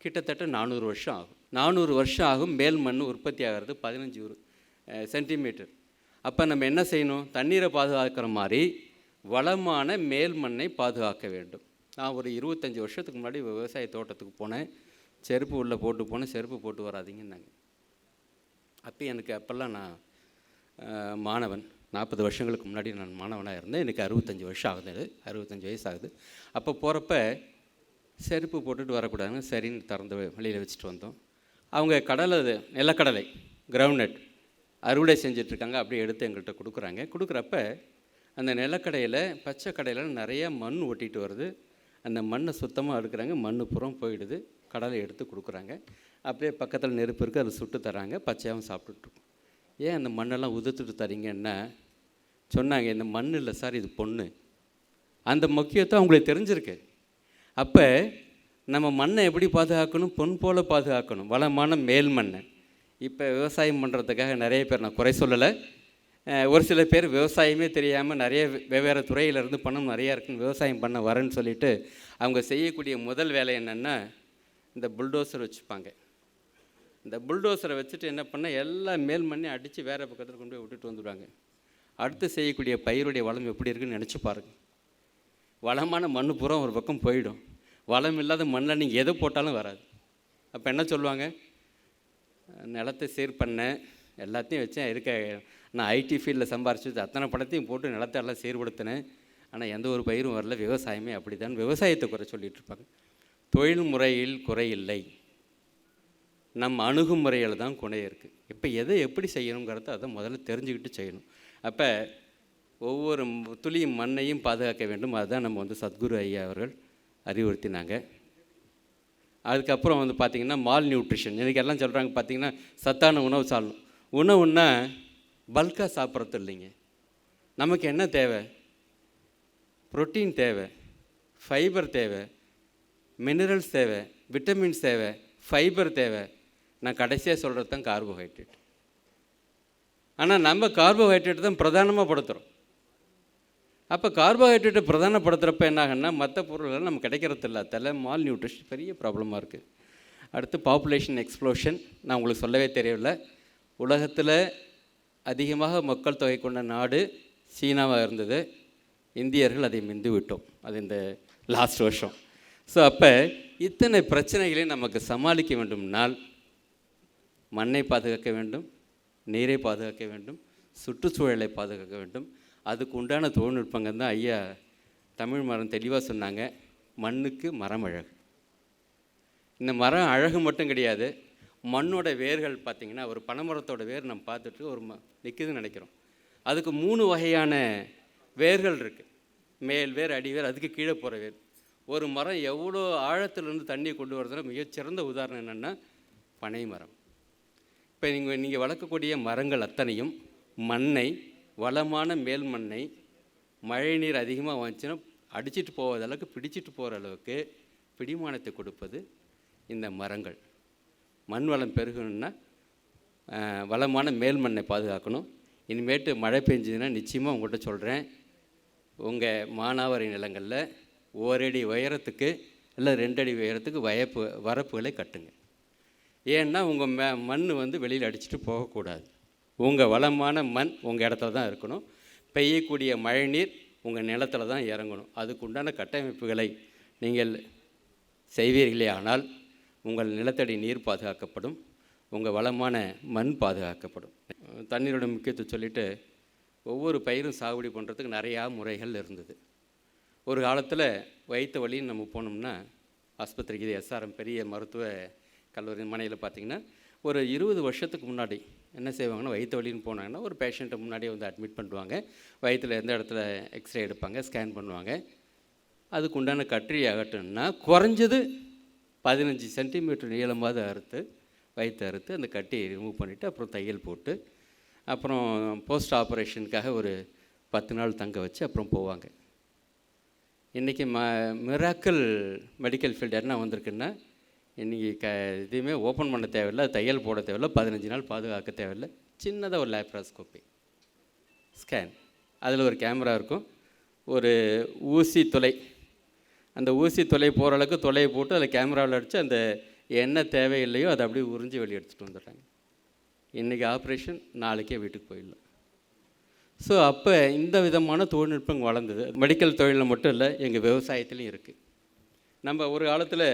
கிட்டத்தட்ட 400 வருஷம் ஆகும். 400 வருஷம் ஆகும் மேல் மண் உற்பத்தி ஆகிறது 15 சென்டிமீட்டர். அப்போ நம்ம என்ன செய்யணும், தண்ணீரை பாதுகாக்கிற மாதிரி வளமான மேல் மண்ணை பாதுகாக்க வேண்டும். நான் ஒரு 25 வருஷத்துக்கு முன்னாடி விவசாய தோட்டத்துக்கு போனேன். செருப்பு உள்ளே போட்டு போனேன். செருப்பு போட்டு வராதிங்கன்னாங்க. அப்போல்லாம் நான் மாணவன். 40 வருஷங்களுக்கு முன்னாடி நான் மாணவனாக இருந்தேன். எனக்கு 65 வருஷம் ஆகுது. 65 வயசு ஆகுது. அப்போ போகிறப்ப செருப்பு போட்டுட்டு வரக்கூடாதுன்னு சரின்னு திறந்து வெளியில் வச்சுட்டு வந்தோம். அவங்க நிலக்கடலை கிரவுண்ட்நட் அறுவடை செஞ்சிட்ருக்காங்க. அப்படியே எடுத்து எங்கள்கிட்ட கொடுக்குறப்ப அந்த நிலக்கடையில் பச்சை கடையில் நிறையா மண் ஒட்டிகிட்டு வருது. அந்த மண்ணை சுத்தமாக எடுக்கிறாங்க. மண் புறம் போயிடுது. கடலை எடுத்து கொடுக்குறாங்க. அப்படியே பக்கத்தில் நெருப்பு இருக்குது, அதை சுட்டு தராங்க. பச்சையாகவும் சாப்பிட்டுட்ருக்கோம். ஏன் அந்த மண்ணெல்லாம் உதுத்துட்டு தரீங்கன்னா சொன்னாங்க, இந்த மண் இல்லை சார், இது பொண்ணு. அந்த முக்கியத்தை அவங்களுக்கு தெரிஞ்சிருக்கு. அப்போ நம்ம மண்ணை எப்படி பாதுகாக்கணும், பொன் போல் பாதுகாக்கணும், வளமான மேல் மண்ணை. இப்போ விவசாயம் பண்ணுறதுக்காக நிறைய பேர், நான் குறை சொல்லலை, ஒரு சில பேர் விவசாயமே தெரியாமல் நிறைய வெவ்வேறு துறையிலேருந்து பணம் நிறையா இருக்குன்னு விவசாயம் பண்ண வரேன்னு சொல்லிவிட்டு அவங்க செய்யக்கூடிய முதல் வேலை என்னென்னா இந்த புல்டோசர் வச்சுப்பாங்க. இந்த புல்டோசரை வச்சுட்டு என்ன பண்ணால் எல்லா மேல் மண்ணையும் அடித்து வேறு பக்கத்தில் கொண்டு போய் விட்டுட்டு வந்துடுவாங்க. அடுத்து செய்யக்கூடிய பயிருடைய வளம் எப்படி இருக்குன்னு நினச்சி பாருங்கள். வளமான மண் பூரா ஒரு பக்கம் போயிடும். வளம் இல்லாத மண்ணில் நீங்கள் எதை போட்டாலும் வராது. அப்போ என்ன சொல்லுவாங்க, நிலத்தை சீர் பண்ணேன், எல்லாத்தையும் வச்சேன், நான் ஐடி ஃபீல்டில் சம்பாரிச்சு அத்தனை பணத்தையும் போட்டு நிலத்தை எல்லாம் சீர்படுத்தினேன், ஆனால் எந்த ஒரு பயிரும் வரல, விவசாயமே அப்படி தான், விவசாயத்தை குறை சொல்லிகிட்டு இருப்பாங்க. தொழில் முறையில் குறையில்லை, நம் அணுகுமுறையில் தான் குறை இருக்குது. இப்போ எதை எப்படி செய்யணுங்கிறத அதை முதல்ல தெரிஞ்சுக்கிட்டு செய்யணும். அப்போ ஒவ்வொரு துளியும் மண்ணையும் பாதுகாக்க வேண்டும். அதுதான் நம்ம சத்குரு ஐயா அவர்கள் அறிவுறுத்தினாங்க. அதுக்கப்புறம் பார்த்திங்கன்னா மால் நியூட்ரிஷன். இன்றைக்கி எல்லாம் சொல்கிறாங்க பார்த்திங்கன்னா சத்தான உணவு சாப்பிடணும். உணவுன்னா பல்காக சாப்பிட்றது இல்லைங்க. நமக்கு என்ன தேவை, புரோட்டீன் தேவை, ஃபைபர் தேவை, மினரல்ஸ் தேவை, விட்டமின்ஸ் தேவை, ஃபைபர் தேவை. நான் கடைசியாக சொல்கிறது தான் கார்போஹைட்ரேட். ஆனால் நம்ம கார்போஹைட்ரேட் தான் பிரதானமாக படுத்துகிறோம். அப்போ கார்போஹைட்ரேட்டை பிரதானப்படுத்துகிறப்ப என்ன ஆகுன்னா மற்ற பொருள்கள் நம்ம கிடைக்கிறது இல்லை. அதில் மால் நியூட்ரிஷன் பெரிய ப்ராப்ளமாக இருக்குது. அடுத்து பாப்புலேஷன் எக்ஸ்ப்ளோஷன். நான் உங்களுக்கு சொல்லவே தெரியவில்லை, உலகத்தில் அதிகமாக மக்கள் தொகை கொண்ட நாடு சீனாவாக இருந்தது. இந்தியர்கள் அதை மிந்து விட்டோம். அது இந்த லாஸ்ட் வருஷம் ஸோ அப்போ இத்தனை பிரச்சனைகளையும் நமக்கு சமாளிக்க வேண்டும்னால் மண்ணை பாதுகாக்க வேண்டும், நீரை பாதுகாக்க வேண்டும், சுற்றுச்சூழலை பாதுகாக்க வேண்டும். அதுக்கு உண்டான தொழில்நுட்பங்கள் தான் ஐயா தமிழ் மரம் தெளிவாக சொன்னாங்க. மண்ணுக்கு மரம் அழகு. இந்த மரம் அழகு மட்டும் கிடையாது, மண்ணோட வேர்கள் பார்த்திங்கன்னா ஒரு பனைமரத்தோட வேர் நம்ம பார்த்துட்டு ஒரு நிற்குதுன்னு நினைக்கிறோம். அதுக்கு 3 வகையான வேர்கள் இருக்குது. மேல் வேர், அடிவேர், அதுக்கு கீழே போகிற வேர். ஒரு மரம் எவ்வளோ ஆழத்திலிருந்து தண்ணியை கொண்டு வரதுல மிகச்சிறந்த உதாரணம் என்னென்னா பனை மரம். இப்போ நீங்கள் வளர்க்கக்கூடிய மரங்கள் அத்தனையும் மண்ணை, வளமான மேல் மண்ணை, மழை நீர் அதிகமாக வந்துச்சுன்னா அடிச்சிட்டு போகாத அளவுக்கு, பிடிச்சிட்டு போகிற அளவுக்கு பிடிமானத்தை கொடுப்பது இந்த மரங்கள். மண் வளம் பெருகணுன்னா வளமான மேல் மண்ணை பாதுகாக்கணும். இனிமேட்டு மழை பெஞ்சதுன்னா நிச்சயமாக உங்கள்கிட்ட சொல்கிறேன், உங்கள் மானாவாரி நிலங்களில் 1 அடி உயரத்துக்கு இல்லை 2 அடி உயரத்துக்கு வரப்புகளை கட்டுங்க. ஏன்னா உங்கள் மண் வந்து வெளியில் அடிச்சுட்டு போகக்கூடாது. உங்கள் வளமான மண் உங்கள் இடத்துல தான் இருக்கணும். பெய்யக்கூடிய மழை நீர் உங்கள் நிலத்தில் தான் இறங்கணும். அதுக்கு உண்டான கட்டமைப்புகளை நீங்கள் செய்வீர்களே ஆனால் உங்கள் நிலத்தடி நீர் பாதுகாக்கப்படும், உங்கள் வளமான மண் பாதுகாக்கப்படும். தண்ணீரோட முக்கியத்துவம் சொல்லிவிட்டு ஒவ்வொரு பயிரும் சாகுபடி பண்ணுறதுக்கு நிறையா முறைகள் இருந்தது. ஒரு காலத்தில் வயிற்று வலின்னு நம்ம போனோம்னா ஆஸ்பத்திரிக்கு, இது எஸ்ஆர்எம் பெரிய மருத்துவ கல்லூரி மனையில் பார்த்திங்கன்னா ஒரு 20 வருஷத்துக்கு முன்னாடி என்ன செய்வாங்கன்னா, வயிற்று வலின்னு போனாங்கன்னா ஒரு பேஷண்ட்டை முன்னாடியே வந்து அட்மிட் பண்ணுவாங்க. வயிற்றில் எந்த இடத்துல எக்ஸ்ரே எடுப்பாங்க, ஸ்கேன் பண்ணுவாங்க. அதுக்கு உண்டான கட்டுரை அகட்டணும்னா குறைஞ்சது 15 சென்டிமீட்டர் நீளமாவது வயிற்று அறுத்து அந்த கட்டியை ரிமூவ் பண்ணிவிட்டு அப்புறம் தையல் போட்டு அப்புறம் போஸ்ட் ஆப்ரேஷனுக்காக ஒரு 10 நாள் தங்க வச்சு அப்புறம் போவாங்க. இன்றைக்கி மிராக்கல் மெடிக்கல் ஃபீல்டு என்ன வந்திருக்குன்னா, இன்றைக்கி எதையுமே ஓப்பன் பண்ண தேவையில்லை, தையல் போட தேவையில்லை, 15 நாள் பாதுகாக்க தேவையில்லை. சின்னதாக ஒரு லேப்ராஸ்கோப்பி ஸ்கேன், அதில் ஒரு கேமரா இருக்கும், ஒரு ஊசி துளை, அந்த ஊசி துளை போகிற அளவுக்கு துளையை போட்டு அதில் கேமராவில் அடித்து அந்த என்ன தேவையில்லையோ அதை அப்படியே உறிஞ்சி வெளியே எடுத்துகிட்டு வந்துடுறாங்க. இன்றைக்கி ஆப்ரேஷன், நாளைக்கே வீட்டுக்கு போயிடலாம். ஸோ அப்போ இந்த விதமான தொழில்நுட்பம் வளர்ந்தது. மெடிக்கல் தொழிலில் மட்டும் இல்லை, எங்கள் விவசாயத்துலேயும் இருக்குது. நம்ம ஒரு காலத்தில்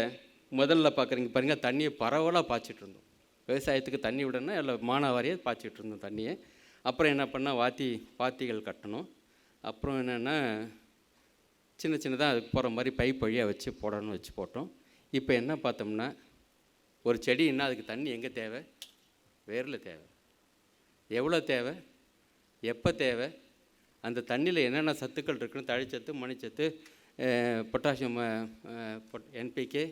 முதல்ல பாருங்கள் தண்ணியை பரவலாக பாய்ச்சிட்டு இருந்தோம். விவசாயத்துக்கு தண்ணி விடணும்னா எல்லாம் மானாவாரியாக பாய்ச்சிட்டு இருந்தோம் தண்ணியை. அப்புறம் என்ன பண்ணால் பாத்திகள் கட்டணும். அப்புறம் என்னென்னா சின்னதாக அதுக்கு போகிற மாதிரி பைப் வழியாக வச்சு போடணும்னு வச்சு போட்டோம். இப்போ என்ன பார்த்தோம்னா, ஒரு செடின்னா அதுக்கு தண்ணி எங்கே தேவை? வேரில் தேவை. எவ்வளோ தேவை, எப்போ தேவை, அந்த தண்ணியில் என்னென்ன சத்துக்கள் இருக்குன்னு, தழைச்சத்து, மணிச்சத்து, பொட்டாசியம், என்பிகே,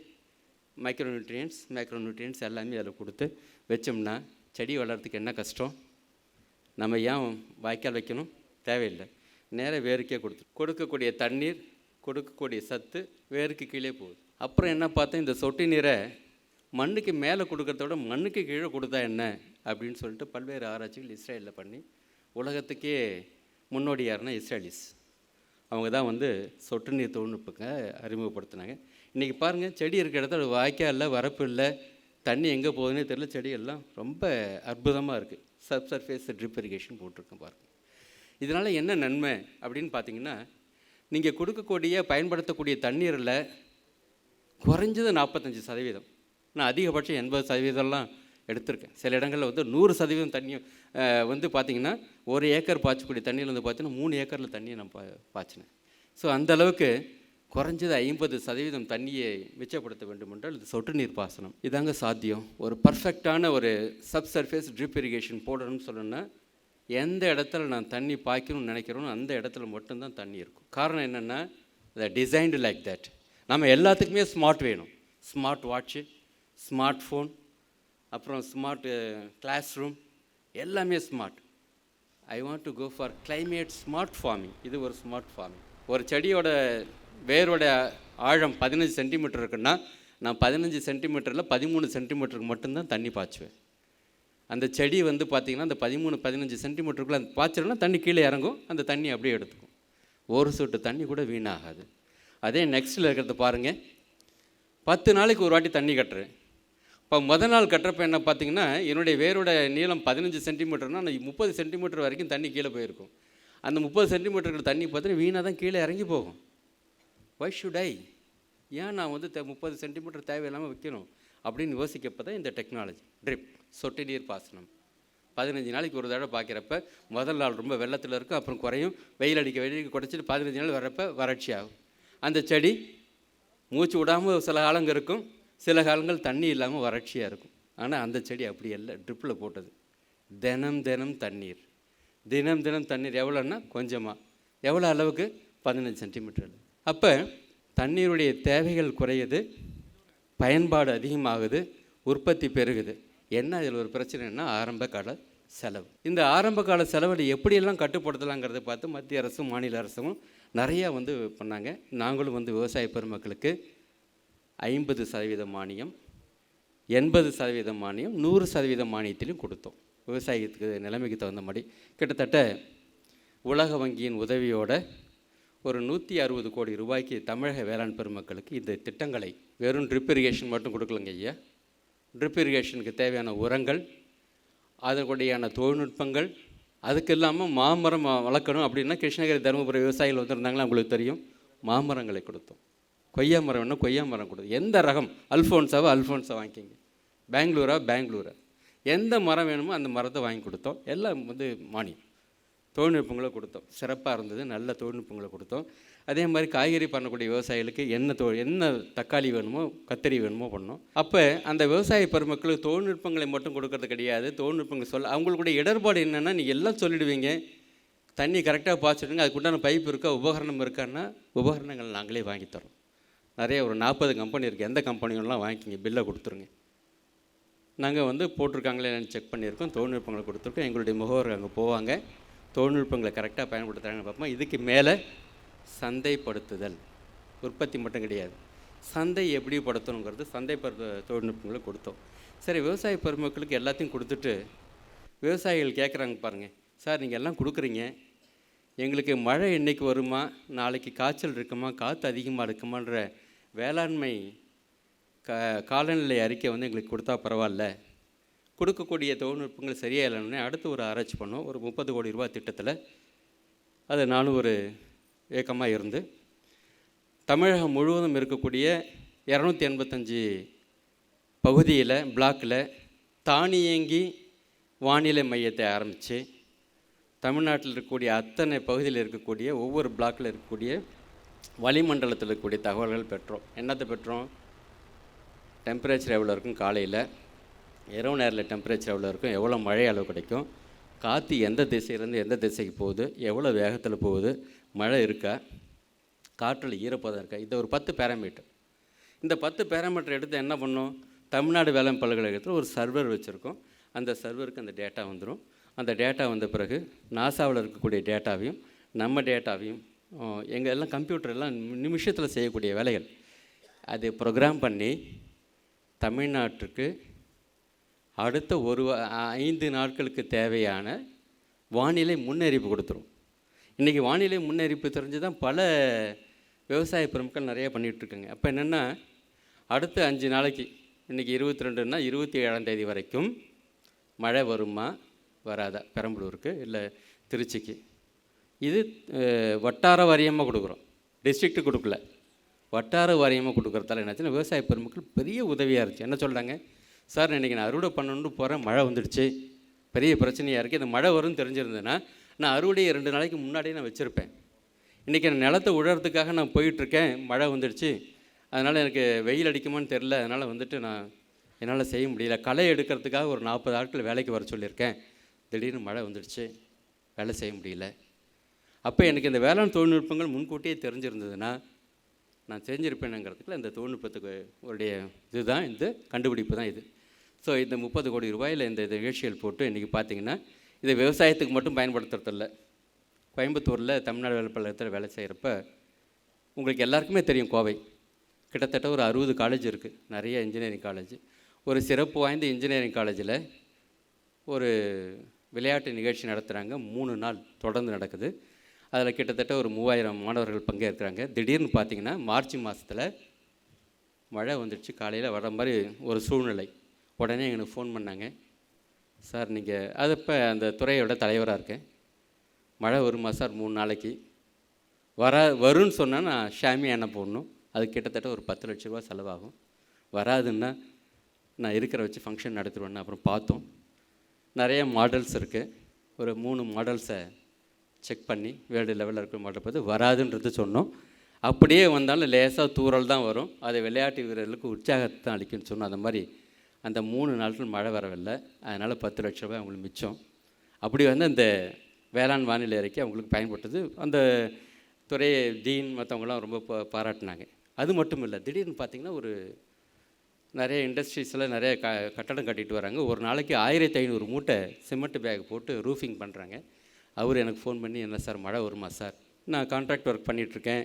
மேக்ரோநியூட்ரியன்ஸ் எல்லாமே அதில் கொடுத்து வச்சோம்னா செடி வளர்கிறதுக்கு என்ன கஷ்டம்? நம்ம ஏன் வாய்க்கால் வைக்கணும்? தேவையில்லை, நேராக வேருக்கே கொடுக்கக்கூடிய தண்ணீர், கொடுக்கக்கூடிய சத்து வேருக்கு கீழே போகுது. அப்புறம் என்ன பார்த்தா, இந்த சொட்டு நீரை மண்ணுக்கு மேலே கொடுக்கறத விட மண்ணுக்கு கீழே கொடுத்தா என்ன அப்படின்னு சொல்லிட்டு பல்வேறு ஆராய்ச்சிகள் இஸ்ரேலில் பண்ணி உலகத்துக்கே முன்னோடியாருன்னா இஸ்ரேலிஸ். அவங்க தான் வந்து சொட்டு நீர் தொழில்நுட்பத்தை அறிமுகப்படுத்தினாங்க. இன்றைக்கி பாருங்கள், செடி இருக்கிற இடத்துல வாய்க்கால் இல்லை, வரப்பு இல்லை, தண்ணி எங்கே போகுதுன்னே தெரியல, செடியெல்லாம் ரொம்ப அற்புதமாக இருக்குது. சர்ஃபேஸ் ட்ரிப் இரிகேஷன் போட்டிருக்கேன் பாருங்கள். இதனால் என்ன நன்மை அப்படின்னு பார்த்தீங்கன்னா, நீங்கள் கொடுக்கக்கூடிய பயன்படுத்தக்கூடிய தண்ணீரில் குறைஞ்சது 45%, நான் அதிகபட்சம் 80% எடுத்திருக்கேன். சில இடங்களில் வந்து 100% தண்ணி வந்து பார்த்திங்கன்னா 1 ஏக்கர் பாய்ச்சக்கூடிய தண்ணியில் வந்து பார்த்தீங்கன்னா 3 ஏக்கரில் தண்ணியை நான் பாய்ச்சினேன். ஸோ அந்தளவுக்கு குறைஞ்சது 50% தண்ணியை மிச்சப்படுத்த வேண்டும் என்றால் இது சொட்டு நீர் பாசனம். இதாங்க சாத்தியம். ஒரு பர்ஃபெக்டான ஒரு சர்ஃபேஸ் ட்ரிப் இரிகேஷன் போடணும்னு சொல்லணுன்னா, எந்த இடத்துல நான் தண்ணி பாய்க்கணும்னு நினைக்கிறோன்னு அந்த இடத்துல மட்டும்தான் தண்ணி இருக்கும். காரணம் என்னென்னா, அதை டிசைன்டு லைக் தட். நம்ம எல்லாத்துக்குமே ஸ்மார்ட் வேணும். ஸ்மார்ட் வாட்ச்சு, ஸ்மார்ட் ஃபோன், அப்புறம் ஸ்மார்ட் கிளாஸ் ரூம், எல்லாமே smart. I want to go for climate smart farming. இது ஒரு ஸ்மார்ட் ஃபார்மிங். ஒரு செடியோட வேரோட ஆழம் 15 சென்டிமீட்டர் இருக்குன்னா, நான் 15 சென்டிமீட்டரில் 13 சென்டிமீட்டருக்கு மட்டும்தான் தண்ணி பாய்ச்சுவேன். அந்த செடி வந்து பார்த்திங்கன்னா அந்த 15 சென்டிமீட்டருக்குள்ளே பாய்ச்சிடலாம், தண்ணி கீழே இறங்கும், அந்த தண்ணி அப்படியே எடுத்துக்கும். ஒரு சொட்டு தண்ணி கூட வீணாகாது. அதே நெக்ஸ்ட்டில் இருக்கிறத பாருங்கள், 10 நாளைக்கு ஒரு வாட்டி தண்ணி கட்டுறேன். இப்போ முதல் நாள் கட்டுறப்ப என்ன பார்த்திங்கன்னா, என்னுடைய வேரோட நீளம் 15 சென்டிமீட்டர்னால் நான் 30 சென்டிமீட்டர் வரைக்கும் தண்ணி கீழே போயிருக்கும். அந்த 30 சென்டிமீட்டருக்கு தண்ணி பார்த்தீங்கன்னா வீணாக தான் கீழே இறங்கி போகும். Why should I? ஏன் நான் வந்து 30 சென்டிமீட்டர் தேவையில்லாமல் வைக்கணும் அப்படின்னு யோசிக்கப்போ தான் இந்த டெக்னாலஜி. ட்ரிப், சொட்டு நீர் பாசனம். 15 நாளைக்கு ஒரு தடவை பார்க்குறப்ப முதல் நாள் ரொம்ப வெள்ளத்தில் இருக்கும், அப்புறம் குறையும், வெயில் அடிக்க குறைச்சிட்டு 15 நாள் வர்றப்ப வறட்சி ஆகும். அந்த செடி மூச்சு விடாமல் சில காலங்கள் இருக்கும், சில காலங்கள் தண்ணி இல்லாமல் வறட்சியாக இருக்கும். ஆனால் அந்த செடி அப்படி இல்லை, ட்ரிப்பில் போட்டது. தினம் தினம் தண்ணீர், தினம் தினம் தண்ணீர். எவ்வளோன்னா கொஞ்சமாக, எவ்வளோ அளவுக்கு? 15 சென்டிமீட்டர். அப்போ தண்ணீருடைய தேவைகள் குறையுது, பயன்பாடு அதிகமாகுது, உற்பத்தி பெருகுது. என்ன இதில் ஒரு பிரச்சனைன்னா ஆரம்ப கால செலவு. இந்த ஆரம்ப கால செலவில் எப்படியெல்லாம் கட்டுப்படுத்தலாங்கிறத பார்த்து மத்திய அரசும் மாநில அரசும் நிறையா வந்து பண்ணாங்க. நாங்களும் வந்து விவசாய பெருமக்களுக்கு 50% மானியம், 80% மானியம், 100% மானியத்திலையும் கொடுத்தோம். விவசாயத்துக்கு நிலைமைக்கு தகுந்த மாதிரி கிட்டத்தட்ட உலக வங்கியின் உதவியோட ஒரு 160 கோடி ரூபாய்க்கு தமிழக வேளாண் பெருமக்களுக்கு இந்த திட்டங்களை, வெறும் ட்ரிப் இரிகேஷன் மட்டும் கொடுக்கலங்க ஐயா, ட்ரிப் இரிகேஷனுக்கு தேவையான உரங்கள், அதற்குடையான தொழில்நுட்பங்கள், அதுக்கு இல்லாமல் மாமரம் வளர்க்கணும் அப்படின்னா கிருஷ்ணகிரி தருமபுரி விவசாயிகள் வந்துருந்தாங்களா உங்களுக்கு தெரியும், மாமரங்களை கொடுத்தோம். கொய்யா மரம் வேணும், கொய்யா மரம் கொடுத்தோம். எந்த ரகம், அல்ஃபோன்ஸாவோ அல்ஃபோன்ஸா வாங்கிக்கிங்க, பெங்களூரா, எந்த மரம் வேணுமோ அந்த மரத்தை வாங்கி கொடுத்தோம். எல்லாம் வந்து மானியம், தொழில்நுட்பங்களை கொடுத்தோம். சிறப்பாக இருந்தது, நல்ல தொழில்நுட்பங்களை கொடுத்தோம். அதே மாதிரி காய்கறி பண்ணக்கூடிய விவசாயிகளுக்கு என்ன தக்காளி வேணுமோ கத்திரி வேணுமோ பண்ணோம். அப்போ அந்த விவசாய பெருமக்களுக்கு தொழில்நுட்பங்களை மட்டும் கொடுக்கறது கிடையாது, தொழில்நுட்பங்கள் சொல்ல அவங்களுடைய இடர்பாடு என்னென்னா, நீங்கள் எல்லாம் சொல்லிவிடுவீங்க, தண்ணி கரெக்டாக பாய்ச்சிடுங்க, அதுக்குண்டான பைப் இருக்கா, உபகரணம் இருக்கான்னா உபகரணங்கள் நாங்களே வாங்கித்தரோம். நிறைய ஒரு 40 கம்பெனி இருக்குது, எந்த கம்பெனிலாம் வாங்கிக்கிங்க, பில்லை கொடுத்துருங்க. நாங்கள் வந்து போட்டிருக்காங்களே செக் பண்ணியிருக்கோம், தொழில்நுட்பங்களை கொடுத்துருக்கோம். எங்களுடைய முகவர் அங்கே போவாங்க, தொழில்நுட்பங்களை கரெக்டாக பயன்படுத்துகிறாங்கன்னு பார்ப்போம். இதுக்கு மேலே சந்தைப்படுத்துதல், உற்பத்தி மட்டும் கிடையாது, சந்தை எப்படி படுத்தணுங்கிறது சந்தைப்படுத்த தொழில்நுட்பங்களை கொடுத்தோம். சரி, விவசாய பெருமக்களுக்கு எல்லாத்தையும் கொடுத்துட்டு விவசாயிகள் கேட்குறாங்க பாருங்கள், சார் நீங்கள் எல்லாம் கொடுக்குறீங்க, எங்களுக்கு மழை என்றைக்கு வருமா, நாளைக்கு காய்ச்சல் இருக்குமா, காற்று அதிகமாக இருக்குமான்ற வேளாண்மை காலநிலை அறிக்கை வந்து எங்களுக்கு கொடுத்தா பரவாயில்ல, கொடுக்கக்கூடிய தொழில்நுட்பங்கள் சரியாக இல்லைன்னு அடுத்து ஒரு ஆராய்ச்சி பண்ணோம். ஒரு 30 கோடி ரூபா திட்டத்தில் அது நானும் ஒரு ஏக்கமாக இருந்து தமிழகம் முழுவதும் இருக்கக்கூடிய 285 பகுதியில் பிளாக்கில் தானியங்கி வானிலை மையத்தை ஆரம்பித்து தமிழ்நாட்டில் இருக்கக்கூடிய அத்தனை பகுதியில் இருக்கக்கூடிய ஒவ்வொரு பிளாக்கில் இருக்கக்கூடிய வளிமண்டலத்தில் இருக்கக்கூடிய தகவல்கள் பெற்றோம். என்னத்தை பெற்றோம்? டெம்பரேச்சர் எவ்வளோ இருக்கும், காலையில் இரவு நேரில் டெம்பரேச்சர் எவ்வளோ இருக்கும், எவ்வளோ மழை அளவு கிடைக்கும், காற்று எந்த திசையிலேருந்து எந்த திசைக்கு போகுது, எவ்வளோ வேகத்தில் போகுது, மழை இருக்கா, காற்றில் ஈரப்பதம் இருக்கா, இது ஒரு 10 பேராமீட்டர். இந்த 10 பேராமீட்டர் எடுத்து என்ன பண்ணோம், தமிழ்நாடு வேளாண் பல்கலைக்கழகத்தில் ஒரு சர்வர் வச்சுருக்கோம். அந்த சர்வருக்கு அந்த டேட்டா வந்துடும். அந்த டேட்டா வந்த பிறகு நாசாவில் இருக்கக்கூடிய டேட்டாவையும் நம்ம டேட்டாவையும் எங்கள் எல்லாம் கம்ப்யூட்டர் எல்லாம் நிமிஷத்தில் செய்யக்கூடிய வேலைகள் அது ப்ரோக்ராம் பண்ணி தமிழ்நாட்டுக்கு அடுத்த 5 நாட்களுக்கு தேவையான வானிலை முன்னறிவிப்பு கொடுத்துரும். இன்றைக்கி வானிலை முன்னறிவிப்பு தெரிஞ்சு தான் பல விவசாய பெருமக்கள் நிறையா பண்ணிகிட்ருக்காங்க. அப்போ என்னென்னா, அடுத்த 5 நாளைக்கு, இன்றைக்கி 22ன்னா 27ஆம் தேதி வரைக்கும் மழை வருமா வராதா, பெரம்பலூருக்கு இல்லை திருச்சிக்கு, இது வட்டார வாரியமாக கொடுக்குறோம், டிஸ்ட்ரிக்ட்டு கொடுக்கல, வட்டார வாரியமாக கொடுக்குறதால என்னாச்சுன்னா விவசாய பெருமக்கள் பெரிய உதவியாக இருந்துச்சு. என்ன சொல்கிறாங்க, சார் இன்றைக்கி நான் அறுவடை பண்ணணுன்னு போகிறேன், மழை வந்துடுச்சு, பெரிய பிரச்சனையாக இருக்குது, இந்த மழை வரும்னு தெரிஞ்சிருந்தேன்னா நான் அறுவடையை 2 நாளைக்கு முன்னாடியே நான் வச்சுருப்பேன். இன்றைக்கி நான் நிலத்தை உழறதுக்காக நான் போயிட்டுருக்கேன், மழை வந்துடுச்சு, அதனால் எனக்கு வெயில் அடிக்குமான்னு தெரில, அதனால் வந்துட்டு என்னால் செய்ய முடியல, களை எடுக்கிறதுக்காக ஒரு 40 ஆட்கள் வேலைக்கு வர சொல்லியிருக்கேன், திடீர்னு மழை வந்துடுச்சு, வேலை செய்ய முடியல. அப்போ எனக்கு இந்த வேளாண் தொழில்நுட்பங்கள் முன்கூட்டியே தெரிஞ்சிருந்ததுன்னா நான் செஞ்சுருப்பேனுங்கிறதுக்குள்ள இந்த தொழில்நுட்பத்துக்கு உடைய இதுதான், இந்த கண்டுபிடிப்பு தான் இது. ஸோ இந்த 30 கோடி ரூபாயில் இந்த நிகழ்ச்சிகள் போட்டு இன்றைக்கி பார்த்திங்கன்னா இதை விவசாயத்துக்கு மட்டும் பயன்படுத்துறதில்ல. கோயம்புத்தூரில் தமிழ்நாடு வேலை பல்கலைக்கழகத்தில் வேலை செய்கிறப்ப உங்களுக்கு எல்லாருக்குமே தெரியும், கோவை கிட்டத்தட்ட ஒரு 60 காலேஜ் இருக்குது, நிறைய இன்ஜினியரிங் காலேஜ். ஒரு சிறப்பு வாய்ந்த இன்ஜினியரிங் காலேஜில் ஒரு விளையாட்டு நிகழ்ச்சி நடத்துகிறாங்க, 3 நாள் தொடர்ந்து நடக்குது. அதில் கிட்டத்தட்ட ஒரு 3000 மாணவர்கள் பங்கேற்கிறாங்க. திடீர்னு பார்த்திங்கன்னா மார்ச் மாதத்தில் மழை வந்துடுச்சு, காலையில் வர மாதிரி ஒரு சூழ்நிலை. உடனே எனக்கு ஃபோன் பண்ணாங்க, சார் நீங்கள் அது இப்போ அந்த துறையோட தலைவராக இருக்கேன், மழை வருமா சார் 3 நாளைக்கு வரும்னு சொன்னால் நான் ஷாமியானா போடணும், அது கிட்டத்தட்ட ஒரு 10 லட்ச ரூபா செலவாகும். வராதுன்னா நான் இருக்கிற வச்சு ஃபங்க்ஷன் நடத்துவேன்னு அப்புறம் பார்த்தோம். நிறைய மாடல்ஸ் இருக்குது. ஒரு 3 மாடல்ஸை செக் பண்ணி வேர்ல்டு லெவலில் இருக்கிற மாடல் பார்த்து வராதுன்றது சொன்னோம். அப்படியே வந்தாலும் லேசாக தூறல் தான் வரும். அதை விளையாட்டு வீரர்களுக்கு உற்சாகத்தை தான் அளிக்குன்னு சொன்னோம். அந்த மாதிரி அந்த 3 நாட்கள் மழை வரவில்லை. அதனால் 10 லட்ச ரூபாய் அவங்களுக்கு மிச்சம். அப்படி வந்து அந்த வேளாண் வானிலை அறிக்கை அவங்களுக்கு பயன்பட்டது. அந்த துறை டீன் மற்றவங்களாம் ரொம்ப பாராட்டினாங்க. அது மட்டும் இல்லை, திடீர்னு பார்த்திங்கன்னா ஒரு நிறைய இண்டஸ்ட்ரீஸில் நிறைய கட்டடம் கட்டிட்டு வராங்க. ஒரு நாளைக்கு 1500 மூட்டை சிமெண்ட் பேக் போட்டு ரூஃபிங் பண்ணுறாங்க. அவர் எனக்கு ஃபோன் பண்ணி, என்ன சார் மழை வருமா சார்? நான் கான்ட்ராக்ட் ஒர்க் பண்ணிகிட்ருக்கேன்,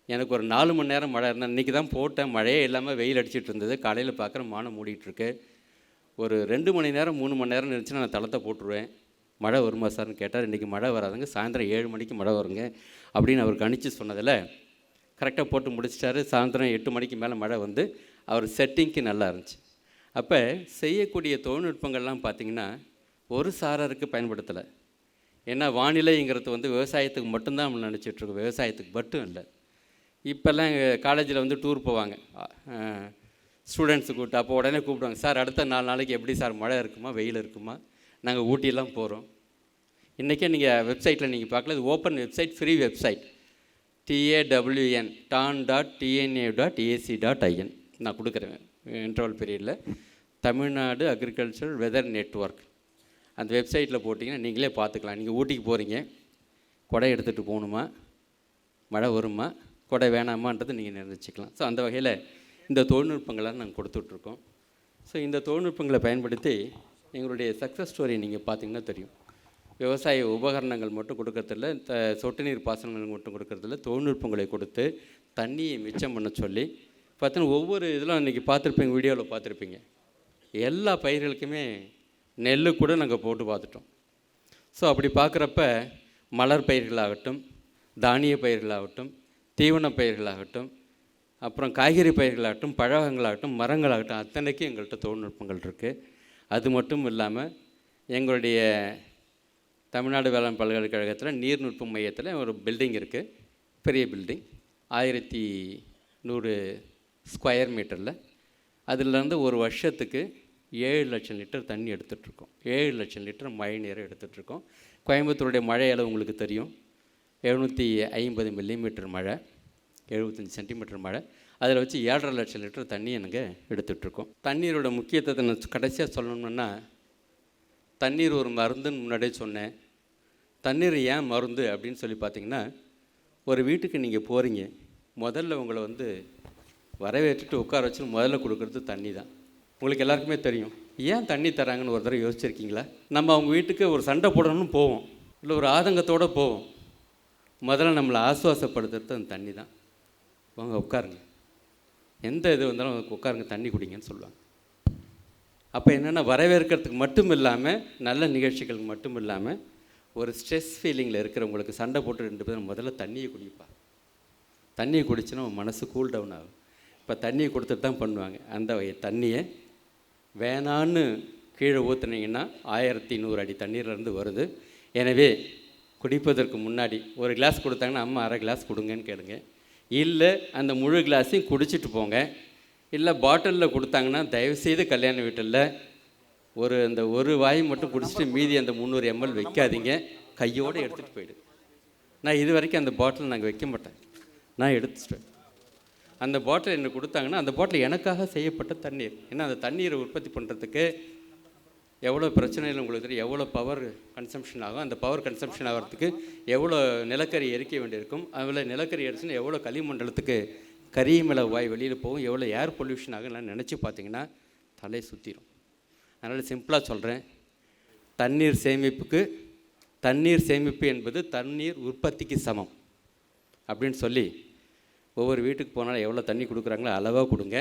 எனக்கு ஒரு 4 மணி நேரம் மழை இருந்தால் இன்றைக்கி தான் போட்டேன், மழையே இல்லாமல் வெயில் அடிச்சிட்டு இருந்தது. காலையில் பார்க்குறேன் வானம் மூடிட்டுருக்கு. ஒரு 2 மணி நேரம் 3 மணி நேரம் இருந்துச்சுன்னா நான் தளத்தை போட்டுருவேன். மழை வருமா சார்னு கேட்டார். இன்றைக்கி மழை வராதுங்க, சாயந்தரம் 7 மணிக்கு மழை வருங்க அப்படின்னு அவர் கணிச்சு சொன்னதில் கரெக்டாக போட்டு முடிச்சிட்டாரு. சாயந்தரம் 8 மணிக்கு மேலே மழை வந்து அவர் செட்டிங்க்கு நல்லா இருந்துச்சு. அப்போ செய்யக்கூடிய தொழில்நுட்பங்கள்லாம் பார்த்திங்கன்னா ஒரு சாரருக்கு பயன்படுத்தலை. ஏன்னா வானிலைங்கிறது வந்து விவசாயத்துக்கு மட்டும்தான் நம்ம நினச்சிட்ருக்கோம், விவசாயத்துக்கு மட்டும் இல்லை. இப்போல்லாம் எங்கள் காலேஜில் வந்து டூர் போவாங்க ஸ்டூடெண்ட்ஸு கூப்பிட்டு. அப்போ உடனே கூப்பிடுவாங்க, சார் அடுத்த 4 நாளைக்கு எப்படி சார் மழை இருக்குமா வெயில் இருக்குமா? நாங்கள் ஊட்டியெல்லாம் போகிறோம். இன்றைக்கே நீங்கள் வெப்சைட்டில் நீங்கள் பார்க்கல, இது open website, free website, tan.tna.ac.in. நான் கொடுக்குறேன் இன்டர்வல் பீரியடில். தமிழ்நாடு அக்ரிகல்ச்சரல் வெதர் நெட்வொர்க் அந்த வெப்சைட்டில் போட்டிங்கன்னா நீங்களே பார்த்துக்கலாம். நீங்கள் ஊட்டிக்கு போகிறீங்க, கொடை எடுத்துகிட்டு போகணுமா, மழை வருமா, கொடை வேணாமான்றது நீங்கள் நிர்ணயிச்சிக்கலாம். ஸோ அந்த வகையில் இந்த தொழில்நுட்பங்களாக நாங்கள் கொடுத்துட்ருக்கோம். ஸோ இந்த தொழில்நுட்பங்களை பயன்படுத்தி எங்களுடைய சக்ஸஸ் ஸ்டோரி நீங்கள் பார்த்திங்கன்னா தெரியும். விவசாய உபகரணங்கள் மட்டும் கொடுக்கறதில்ல, சொட்டு நீர் பாசனங்கள் மட்டும் கொடுக்கறதில்ல, தொழில்நுட்பங்களை கொடுத்து தண்ணியை மிச்சம் பண்ண சொல்லி பார்த்தீங்கன்னா ஒவ்வொரு இதெல்லாம் இன்றைக்கி பார்த்துருப்பீங்க, வீடியோவில் பார்த்துருப்பீங்க. எல்லா பயிர்களுக்குமே நெல் கூட நாங்கள் போட்டு பார்த்துட்டோம். ஸோ அப்படி பார்க்குறப்ப மலர் பயிர்களாகட்டும், தானிய பயிர்களாகட்டும், தீவன பயிர்களாகட்டும், அப்புறம் காய்கறி பயிர்களாகட்டும், பழங்களாகட்டும், மரங்களாகட்டும், அத்தனைக்கும் எங்கள்கிட்ட தொழில்நுட்பங்கள் இருக்குது. அது மட்டும் இல்லாமல் எங்களுடைய தமிழ்நாடு வேளாண் பல்கலைக்கழகத்தில் நீர்நுட்ப மையத்தில் ஒரு பில்டிங் இருக்குது, பெரிய பில்டிங், 1100 ஸ்கொயர் மீட்டரில். அதிலேருந்து ஒரு வருஷத்துக்கு 7 லட்சம் லிட்டர் தண்ணி எடுத்துகிட்ருக்கோம். 7 லட்சம் லிட்டர் மழை நீரை எடுத்துகிட்ருக்கோம். கோயம்புத்தூருடைய மழை அளவு உங்களுக்கு தெரியும், 750 மில்லிமீட்டர் மழை, 75 சென்டிமீட்டர் மழை. அதில் வச்சு 7.5 லட்சம் லிட்டர் தண்ணி எனக்கு எடுத்துகிட்ருக்கோம். தண்ணீரோட முக்கியத்துவத்தை நான் கடைசியாக சொல்லணும்னா, தண்ணீர் ஒரு மருந்துன்னு முன்னாடியே சொன்னேன். தண்ணீர் ஏன் மருந்து அப்படின்னு சொல்லி பார்த்தீங்கன்னா, ஒரு வீட்டுக்கு நீங்கள் போகிறீங்க, முதல்ல உங்களை வந்து வரவேற்றுட்டு உட்கார வச்சு முதல்ல கொடுக்குறது தண்ணி தான். உங்களுக்கு எல்லாருக்குமே தெரியும். ஏன் தண்ணி தராங்கன்னு ஒரு தடவை யோசிச்சிருக்கீங்களா? நம்ம அவங்க வீட்டுக்கு ஒரு சண்டை போடணும்னு போவோம், இல்லை ஒரு ஆதங்கத்தோடு போவோம். முதல்ல நம்மளை ஆசுவாசப்படுத்துறது அந்த தண்ணி தான். வாங்க உட்காருங்க, எந்த இது வந்தாலும் உட்காருங்க, தண்ணி குடிங்கன்னு சொல்லுவாங்க. அப்போ என்னென்னா வரவேற்கிறதுக்கு மட்டும் இல்லாமல், நல்ல நிகழ்ச்சிகளுக்கு மட்டும் இல்லாமல், ஒரு ஸ்ட்ரெஸ் ஃபீலிங்கில் இருக்கிறவங்களுக்கு சண்டை போட்டு 2 பேரும் முதல்ல தண்ணியை குடிப்பா. தண்ணியை குடிச்சுன்னா மனசு கூல் டவுன் ஆகும். இப்போ தண்ணியை கொடுத்துட்டு தான் பண்ணுவாங்க. அந்த தண்ணியை வேணான்னு கீழே ஊற்றுனீங்கன்னா 1100 அடி தண்ணீர்லேருந்து வருது. எனவே குடிப்பதற்கு முன்னாடி ஒரு கிளாஸ் கொடுத்தாங்கன்னா அம்மா 1/2 கிளாஸ் கொடுங்கன்னு கேளுங்க. இல்லை அந்த முழு கிளாஸையும் குடிச்சிட்டு போங்க. இல்லை பாட்டிலில் கொடுத்தாங்கன்னா தயவுசெய்து கல்யாண வீட்டில் அந்த ஒரு வாய் மட்டும் குடிச்சிட்டு மீதி அந்த 300 ml வைக்காதீங்க, கையோடு எடுத்துகிட்டு போயிடு. நான் இது வரைக்கும் அந்த பாட்டில் நாங்கள் வைக்க மாட்டேன், நான் எடுத்துட்டேன். அந்த பாட்டில் எனக்கு கொடுத்தாங்கன்னா அந்த பாட்டில் எனக்காக செய்யப்பட்ட தண்ணீர். ஏன்னா அந்த தண்ணீரை உற்பத்தி பண்ணுறதுக்கு எவ்வளோ பிரச்சனைகள் உங்களுக்கு தெரியும், எவ்வளோ பவர் கன்சம்ஷன் ஆகும், அந்த பவர் கன்சம்ஷன் ஆகிறதுக்கு எவ்வளோ நிலக்கரி எரிக்க வேண்டியிருக்கும், அதில் நிலக்கரி எரிச்சுன்னா எவ்வளோ களிமண்டலத்துக்கு கரியமில வாய் வெளியில் போகும், எவ்வளோ ஏர் பொல்யூஷன் ஆகும்லாம் நினச்சி பார்த்தீங்கன்னா தலை சுற்றிடும். அதனால் சிம்பிளாக சொல்கிறேன், தண்ணீர் சேமிப்பு என்பது தண்ணீர் உற்பத்திக்கு சமம் அப்படின்னு சொல்லி ஒவ்வொரு வீட்டுக்கு போனாலும் எவ்வளோ தண்ணி கொடுக்குறாங்களோ அளவாக கொடுங்க.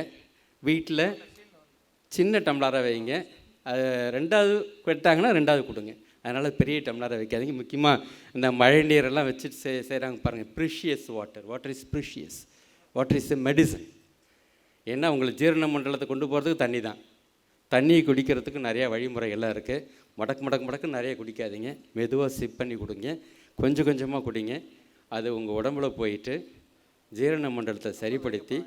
வீட்டில் சின்ன டம்ளராக வைங்க, அது 2வது விட்டாங்கன்னா 2வது கொடுங்க. அதனால் பெரிய டம்ளரை வைக்காதீங்க. முக்கியமாக இந்த மழை நீரெல்லாம் வச்சுட்டு செய்கிறாங்க பாருங்கள், precious water is precious, water is a medicine. ஏன்னா உங்களுக்கு ஜீரண மண்டலத்தை கொண்டு போகிறதுக்கு தண்ணி தான். தண்ணியை குடிக்கிறதுக்கு நிறையா வழிமுறைகள்லாம் இருக்குது. மடக்கு நிறைய குடிக்காதீங்க, மெதுவாக சிப் பண்ணி கொடுங்க, கொஞ்சம் கொஞ்சமாக குடிங்க. அது உங்கள் உடம்புல போயிட்டு ஜீரண மண்டலத்தை சரிப்படுத்தி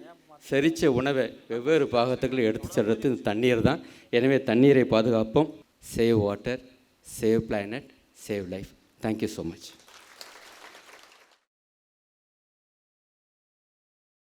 செரித்த உணவை வெவ்வேறு பாகத்துக்குள்ள எடுத்து செல்வது தண்ணீர் தான். எனவே தண்ணீரை பாதுகாப்போம். Save water, save planet, save life. Thank you so much.